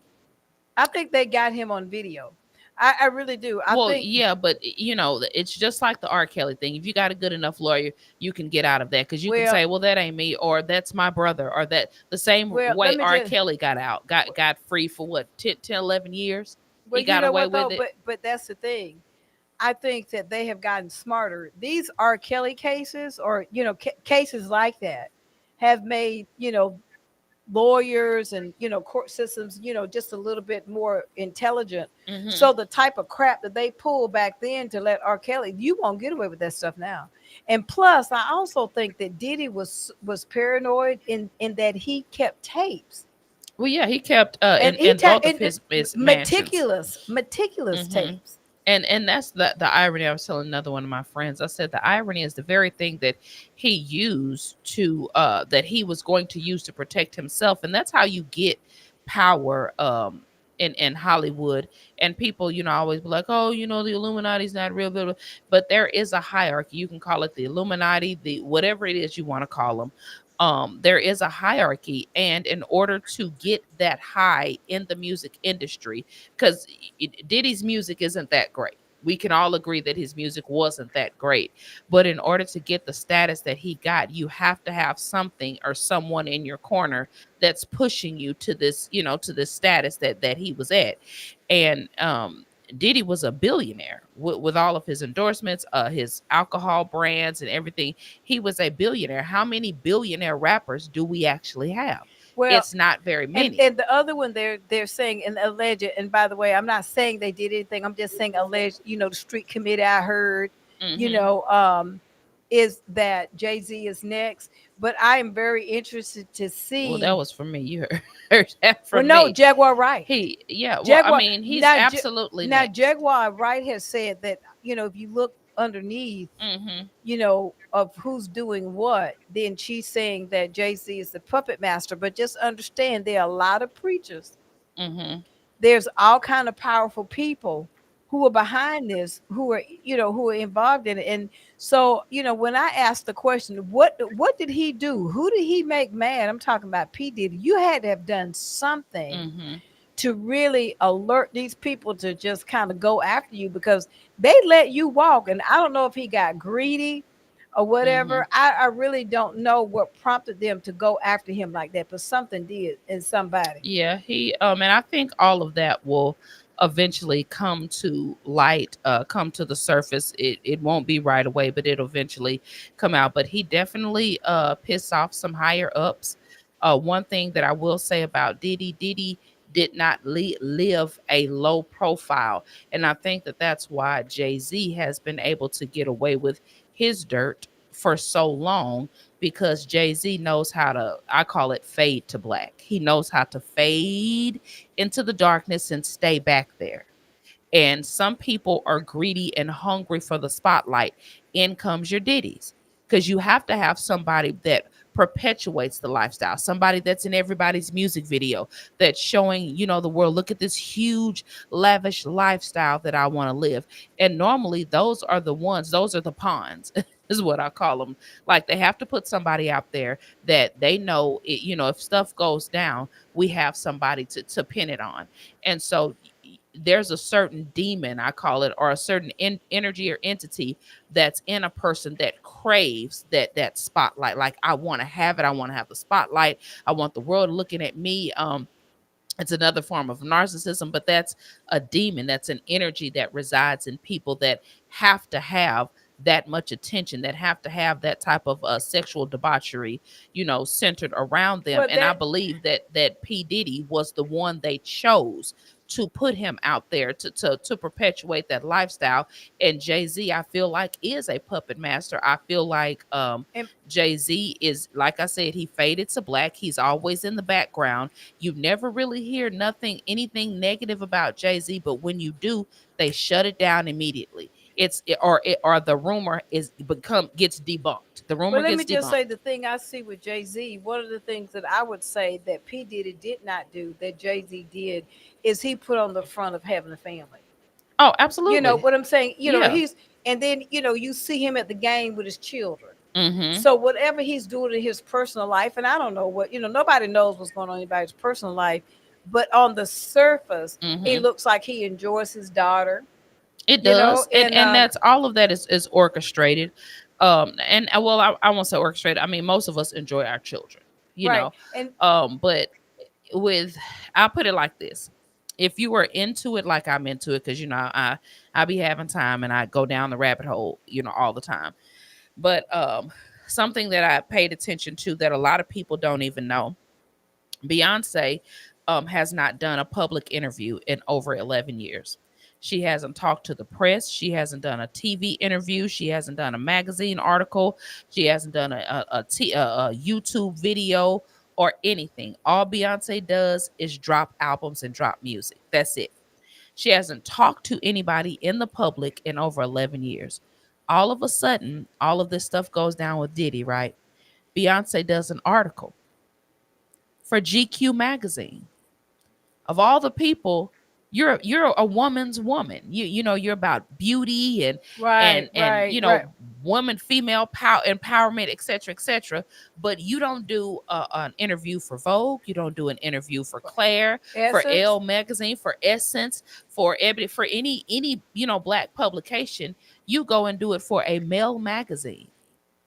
I think they got him on video. I really do. I think, yeah, but it's just like the R. Kelly thing. If you got a good enough lawyer, you can get out of that, because you can say, well, that ain't me, or that's my brother, or that the same way R. Kelly got out, got free for what, 10, 11 years? Well, he got away with it. But that's the thing. I think that they have gotten smarter. These R. Kelly cases, or cases like that, have made lawyers and court systems just a little bit more intelligent. So the type of crap that they pulled back then to let R. Kelly, you won't get away with that stuff now. And plus, I also think that Diddy was paranoid in that he kept tapes. Well, yeah, he kept and both of his meticulous tapes. And that's the irony. I was telling another one of my friends, I said the irony is the very thing that he used to that he was going to use to protect himself. And that's how you get power in Hollywood. And people always be like, oh, the Illuminati's not real, blah, blah. But there is a hierarchy. You can call it the Illuminati, the whatever it is you want to call them. There is a hierarchy, and in order to get that high in the music industry, because Diddy's music isn't that great. We can all agree that his music wasn't that great, but in order to get the status that he got, you have to have something or someone in your corner that's pushing you to this, to this status that he was at. And Diddy was a billionaire with all of his endorsements, his alcohol brands and everything. He was a billionaire. How many billionaire rappers do we actually have? Well, it's not very many. And the other one they're saying, and alleged, and by the way, I'm not saying they did anything. I'm just saying alleged, the street committee I heard, is that Jay-Z is next. But I am very interested to see. Well, that was for me. You heard that from me. No, Jaguar Wright. Jaguar, he's absolutely now. next. Jaguar Wright has said that if you look underneath, of who's doing what, then she's saying that Jay-Z is the puppet master. But just understand, there are a lot of preachers. There's all kind of powerful people who are behind this, who are involved in it. And so, when I asked the question, what did he do? Who did he make mad? I'm talking about P. Diddy. You had to have done something to really alert these people to just kind of go after you, because they let you walk. And I don't know if he got greedy or whatever. I really don't know what prompted them to go after him like that, but something did in somebody. Yeah, he and I think all of that will eventually come to light, come to the surface. It won't be right away, but it'll eventually come out. But he definitely pissed off some higher ups. One thing that I will say about Diddy did not live a low profile, and I think that that's why Jay-Z has been able to get away with his dirt for so long, because Jay-Z knows how to, I call it fade to black. He knows how to fade into the darkness and stay back there. And some people are greedy and hungry for the spotlight. In comes your Diddy's. because you have to have somebody that perpetuates the lifestyle, somebody that's in everybody's music video, that's showing, the world, look at this huge lavish lifestyle that I want to live. And normally those are the pawns is what I call them. Like, they have to put somebody out there that they know it, if stuff goes down, we have somebody to pin it on. And so there's a certain demon, I call it, or a certain energy or entity that's in a person that craves that spotlight. Like, I want to have it. I want to have the spotlight. I want the world looking at me. It's another form of narcissism, but that's a demon. That's an energy that resides in people that have to have that much attention, that have to have that type of sexual debauchery, centered around them. Well, And I that believe that P. Diddy was the one they chose to put him out there to perpetuate that lifestyle. And Jay-Z, I feel like, is a puppet master. I feel like and Jay-Z is, like I said, he faded to black. He's always in the background. You never really hear anything negative about Jay-Z, but when you do, they shut it down immediately. Or the rumor gets debunked. The rumor Well, let gets me just debunked. say the thing I see with Jay-Z, one of the things that I would say that P. Diddy did not do that Jay-Z did is he put on the front of having a family. Oh, You know absolutely. what I'm saying? Yeah. And then, you see him at the game with his children. Mm-hmm. So whatever he's doing in his personal life, and I don't know nobody knows what's going on in anybody's personal life, but on the surface, Mm-hmm. it looks like he enjoys his daughter, It does, and and that's all of that is orchestrated. And well, I won't say orchestrated. I mean, most of us enjoy our children, right. And But with, I'll put it like this: if you were into it, like I'm into it, because I be having time and I go down the rabbit hole, all the time. But something that I paid attention to that a lot of people don't even know: Beyonce has not done a public interview in over 11 years. She hasn't talked to the press. She hasn't done a TV interview. She hasn't done a magazine article. She hasn't done a YouTube video or anything. All Beyonce does is drop albums and drop music. That's it. She hasn't talked to anybody in the public in over 11 years. All of a sudden, all of this stuff goes down with Diddy, right? Beyonce does an article for GQ magazine. Of all the people, you're a woman's woman. You're about beauty and right, right. woman, female power, empowerment, etc., etc. But you don't do an interview for Vogue. You don't do an interview for Claire, for Essence. Elle magazine, for Essence, for Ebony, for any black publication. You go and do it for a male magazine.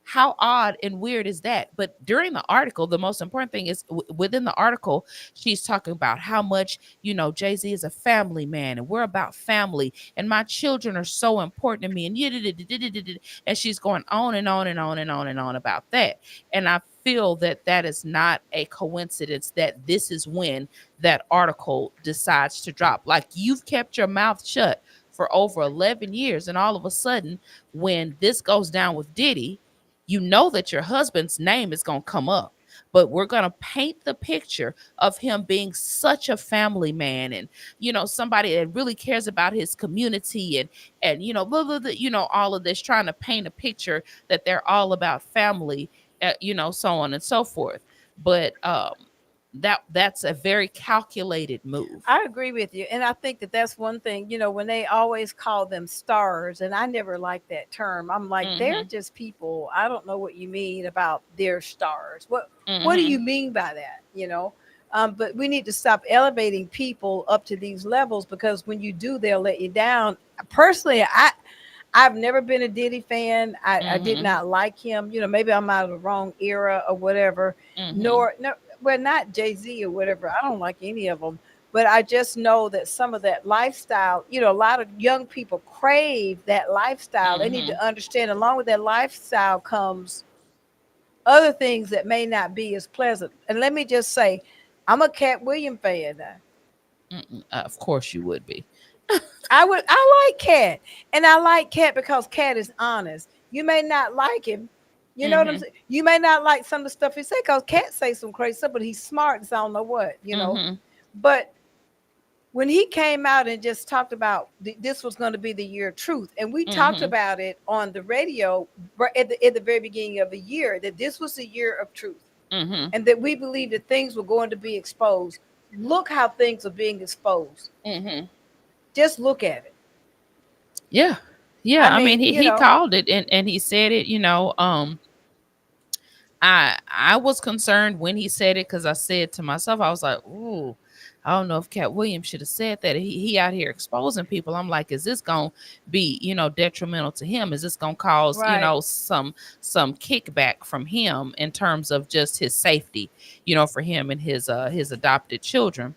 How odd and weird is that? But during the article, the most important thing is within the article, she's talking about how much, Jay-Z is a family man and we're about family and my children are so important to me. And she's going on and on and on and on and on about that. And I feel that is not a coincidence that this is when that article decides to drop. Like, you've kept your mouth shut for over 11 years. And all of a sudden, when this goes down with Diddy, you know that your husband's name is going to come up, but we're going to paint the picture of him being such a family man and, somebody that really cares about his community and, blah, blah, blah, all of this, trying to paint a picture that they're all about family, so on and so forth. But, that's a very calculated move. I agree with you. And I think that that's one thing, when they always call them stars, and I never liked that term. I'm like, they're just people. I don't know what you mean about their stars. What do you mean by that? But we need to stop elevating people up to these levels, because when you do, they'll let you down. Personally, I've never been a Diddy fan. I did not like him. Maybe I'm out of the wrong era or whatever. Well, not Jay-Z or whatever. I don't like any of them. But I just know that some of that lifestyle, a lot of young people crave that lifestyle. They need to understand, along with that lifestyle comes other things that may not be as pleasant. And let me just say, I'm a Cat Williams fan now. Of course you would be. I like Cat. And I like Cat because Cat is honest. You may not like him. You know what I'm saying? You may not like some of the stuff he say, because Cat say some crazy stuff, but he's smart, so I don't know what, But when he came out and just talked about this was going to be the year of truth, and we talked about it on the radio at the very beginning of the year, that this was the year of truth, and that we believe that things were going to be exposed. Look how things are being exposed. Just look at it. Yeah. I mean, he called it, and he said it. I was concerned when he said it, because I said to myself, I was like, ooh, I don't know if Cat Williams should have said that. He out here exposing people. I'm like, is this gonna be, detrimental to him? Is this gonna cause, some kickback from him in terms of just his safety, for him and his adopted children?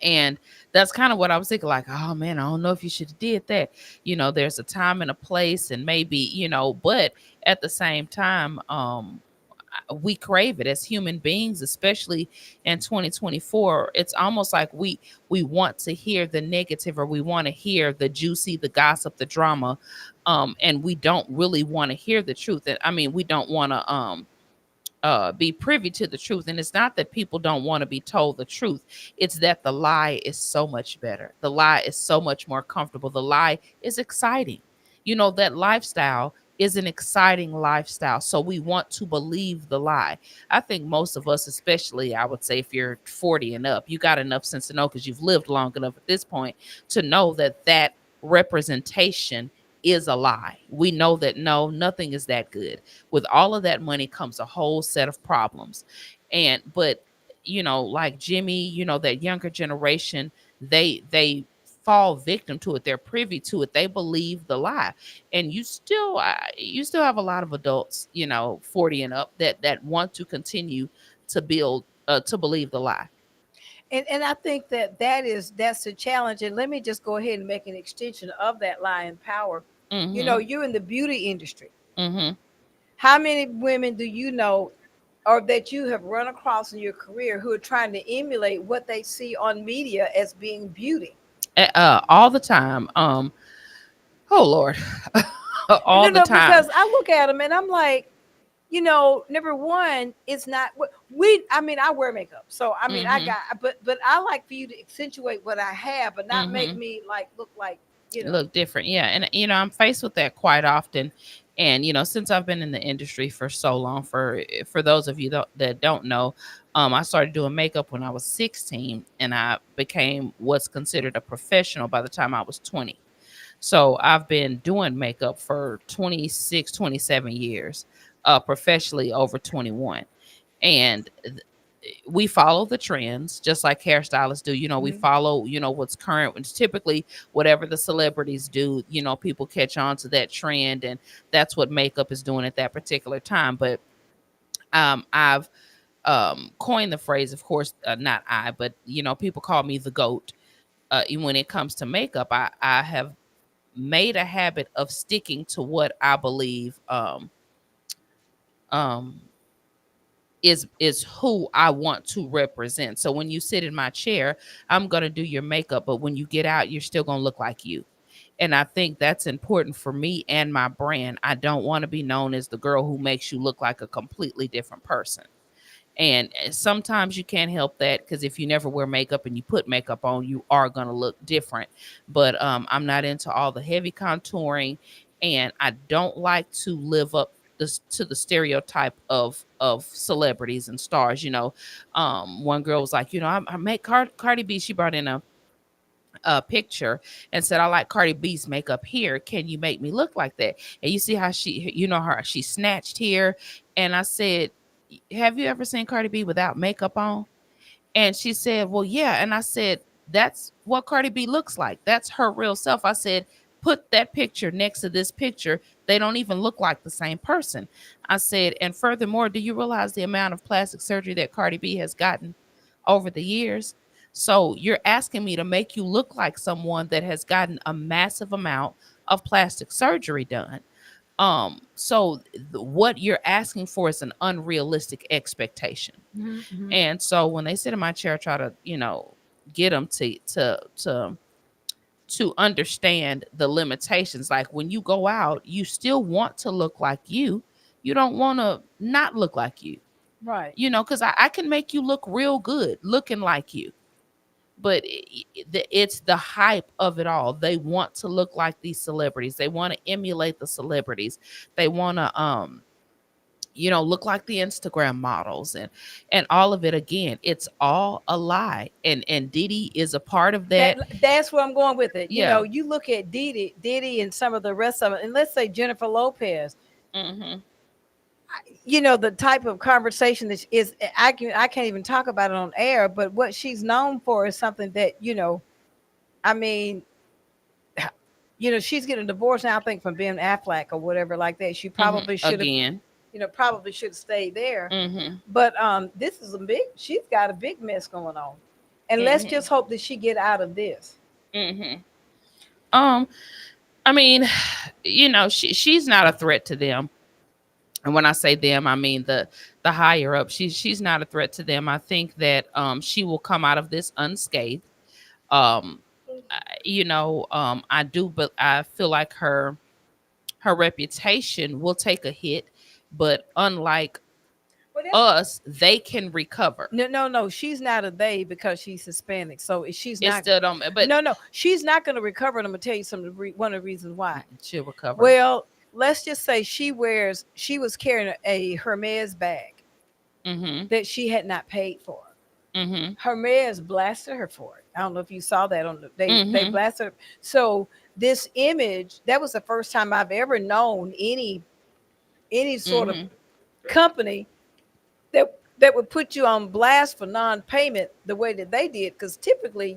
And that's kind of what I was thinking, like, oh man, I don't know if you should have did that. There's a time and a place, and maybe, but at the same time, we crave it as human beings, especially in 2024. It's almost like we want to hear the negative, or we want to hear the juicy, the gossip, the drama, and we don't really want to hear the truth. And I mean, we don't want to be privy to the truth. And it's not that people don't want to be told the truth. It's that the lie is so much better. The lie is so much more comfortable. The lie is exciting. That lifestyle is an exciting lifestyle. So we want to believe the lie. I think most of us, especially, I would say if you're 40 and up, you got enough sense to know, because you've lived long enough at this point to know that representation is a lie. We know that no, nothing is that good. With all of that money comes a whole set of problems. But like Jimmy, that younger generation, they fall victim to it. They're privy to it. They believe the lie. And you still have a lot of adults, 40 and up, that want to continue to believe the lie. And I think that's a challenge. And let me just go ahead and make an extension of that lie and power. You're in the beauty industry. How many women do you know, or that you have run across in your career, who are trying to emulate what they see on media as being beauty? All the time. Oh Lord. All the time. Because I look at them and I'm like, number one, it's not I wear makeup. So I mean, but I like for you to accentuate what I have, but not make me look like, look different. Yeah. And I'm faced with that quite often. And since I've been in the industry for so long, for those of you that don't know, I started doing makeup when I was 16, and I became what's considered a professional by the time I was 20. So I've been doing makeup for 26, 27 years, professionally over 21. And we follow the trends just like hairstylists do. We follow, what's current. It's typically whatever the celebrities do, people catch on to that trend, and that's what makeup is doing at that particular time. But I've coined the phrase, of course, not I, but people call me the GOAT. When it comes to makeup, I have made a habit of sticking to what I believe is who I want to represent. So when you sit in my chair, I'm going to do your makeup, but when you get out, you're still going to look like you. And I think that's important for me and my brand. I don't want to be known as the girl who makes you look like a completely different person. And sometimes you can't help that, because if you never wear makeup and you put makeup on, you are going to look different. But I'm not into all the heavy contouring, and I don't like to live up to the stereotype of celebrities and stars. One girl was like, I make Cardi B. She brought in a picture and said, I like Cardi B's makeup here. Can you make me look like that? And you see how she snatched here. And I said, have you ever seen Cardi B without makeup on? And she said, well, yeah. And I said, that's what Cardi B looks like. That's her real self. I said, put that picture next to this picture. They don't even look like the same person. I said, and furthermore, do you realize the amount of plastic surgery that Cardi B has gotten over the years? So you're asking me to make you look like someone that has gotten a massive amount of plastic surgery done. So what you're asking for is an unrealistic expectation. And so when they sit in my chair, I try to, get them to understand the limitations. Like when you go out, you still want to look like you. You don't want to not look like you. Right. Because I can make you look real good looking like you. but it's the hype of it all. They want to look like these celebrities. They want to emulate the celebrities. They want to look like the Instagram models and all of it. Again, it's all a lie. And Diddy is a part of that. That's where I'm going with it. Yeah. You look at Diddy and some of the rest of it, and let's say Jennifer Lopez. Mm-hmm. The type of conversation that is, I can't even talk about it on air, but what she's known for is something that, I mean, she's getting a divorce now, I think, from Ben Affleck or whatever like that. She probably should have, again, probably should have stayed there. Mm-hmm. But this is she's got a big mess going on. And let's just hope that she get out of this. Mm-hmm. I mean, she's not a threat to them. And when I say them, I mean the higher up. She's not a threat to them. I think that she will come out of this unscathed. I do, but I feel like her reputation will take a hit. But unlike us, they can recover. No, she's not a they because she's Hispanic. So she's not. Still don't. But no, she's not going to recover. And I'm going to tell you one of the reasons why. She'll recover. Well, let's just say she was carrying a Hermes bag that she had not paid for. Mm-hmm. Hermes blasted her for it. I don't know if you saw that they blasted her. So this image, that was the first time I've ever known any sort of company that would put you on blast for non-payment the way that they did. Because typically,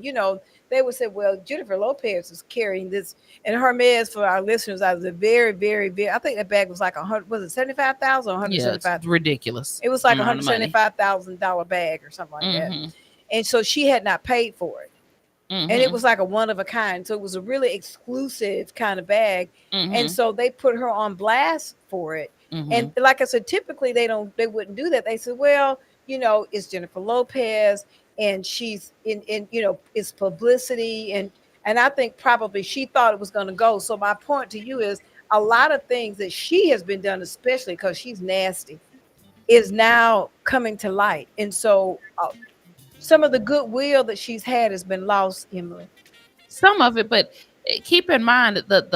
they would say, well, Jennifer Lopez is carrying this. And Hermes, for our listeners, I was a very, very, very, I think that bag was like was it $75,000 or $175,000? Yeah, it's ridiculous. It was like $175,000 bag or something like that. And so she had not paid for it. And it was like a one of a kind. So it was a really exclusive kind of bag. And so they put her on blast for it. And like I said, typically they wouldn't do that. They said, well, it's Jennifer Lopez and she's in it's publicity. And I think probably she thought it was going to go. So my point to you is a lot of things that she has been done, especially because she's nasty, is now coming to light. And so some of the goodwill that she's had has been lost, Emily. Some of it, but keep in mind that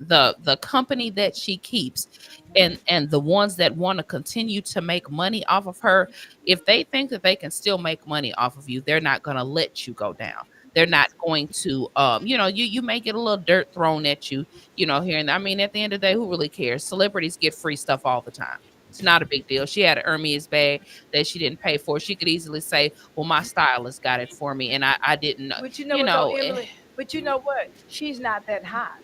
the company that she keeps and the ones that want to continue to make money off of her, if they think that they can still make money off of you, they're not going to let you go down. They're not going to you may get a little dirt thrown at you, here and I mean, at the end of the day, who really cares? Celebrities get free stuff all the time. It's not a big deal. She had an Hermes bag that she didn't pay for. She could easily say, well, my stylist got it for me and I didn't know. But Emily, but you know what? She's not that hot.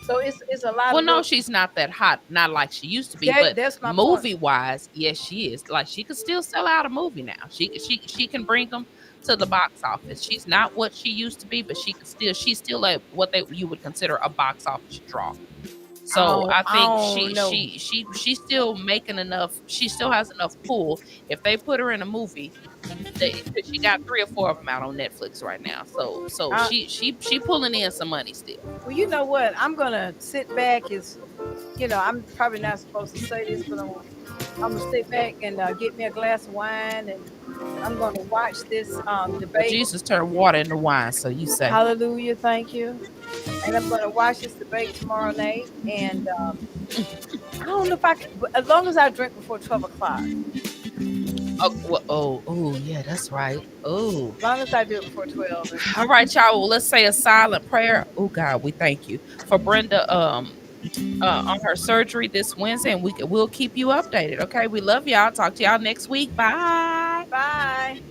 So it's a lot. Well, no, she's not that hot, not like she used to be. But that's my movie wise, yes, she is. Like she could still sell out a movie now. She can bring them to the box office. She's not what she used to be, but she's still at what you would consider a box office draw. So I think she's still making enough. She still has enough pull. If they put her in a movie, she got 3 or 4 of them out on Netflix right now. So she pulling in some money still. Well, you know what? I'm gonna sit back. I'm probably not supposed to say this, but I'm gonna sit back and get me a glass of wine, and I'm gonna watch this debate. Jesus turned water into wine, so you say. Hallelujah, thank you. And I'm gonna watch this debate tomorrow night, and I don't know if I can, but as long as I drink before 12 o'clock. Oh, yeah, that's right. Oh, as long as I do it before 12. All right, y'all. Well, let's say a silent prayer. Oh, God, we thank you for Brenda on her surgery this Wednesday, and we'll keep you updated. Okay, we love y'all. Talk to y'all next week. Bye. Bye.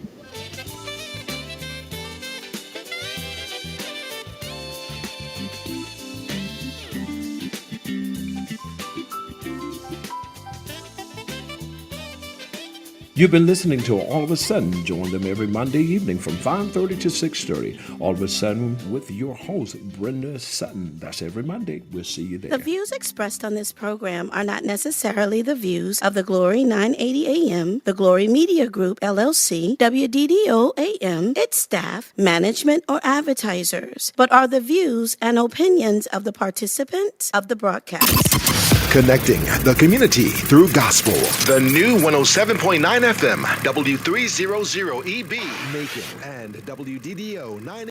You've been listening to All of a Sudden. Join them every Monday evening from 5:30 to 6:30. All of a Sudden with your host, Brenda Sutton. That's every Monday. We'll see you there. The views expressed on this program are not necessarily the views of the Glory 980 AM, the Glory Media Group, LLC, WDDO AM, its staff, management, or advertisers, but are the views and opinions of the participants of the broadcast. Connecting the community through gospel. The new 107.9 FM, W300EB, Macon, and WDDO 9.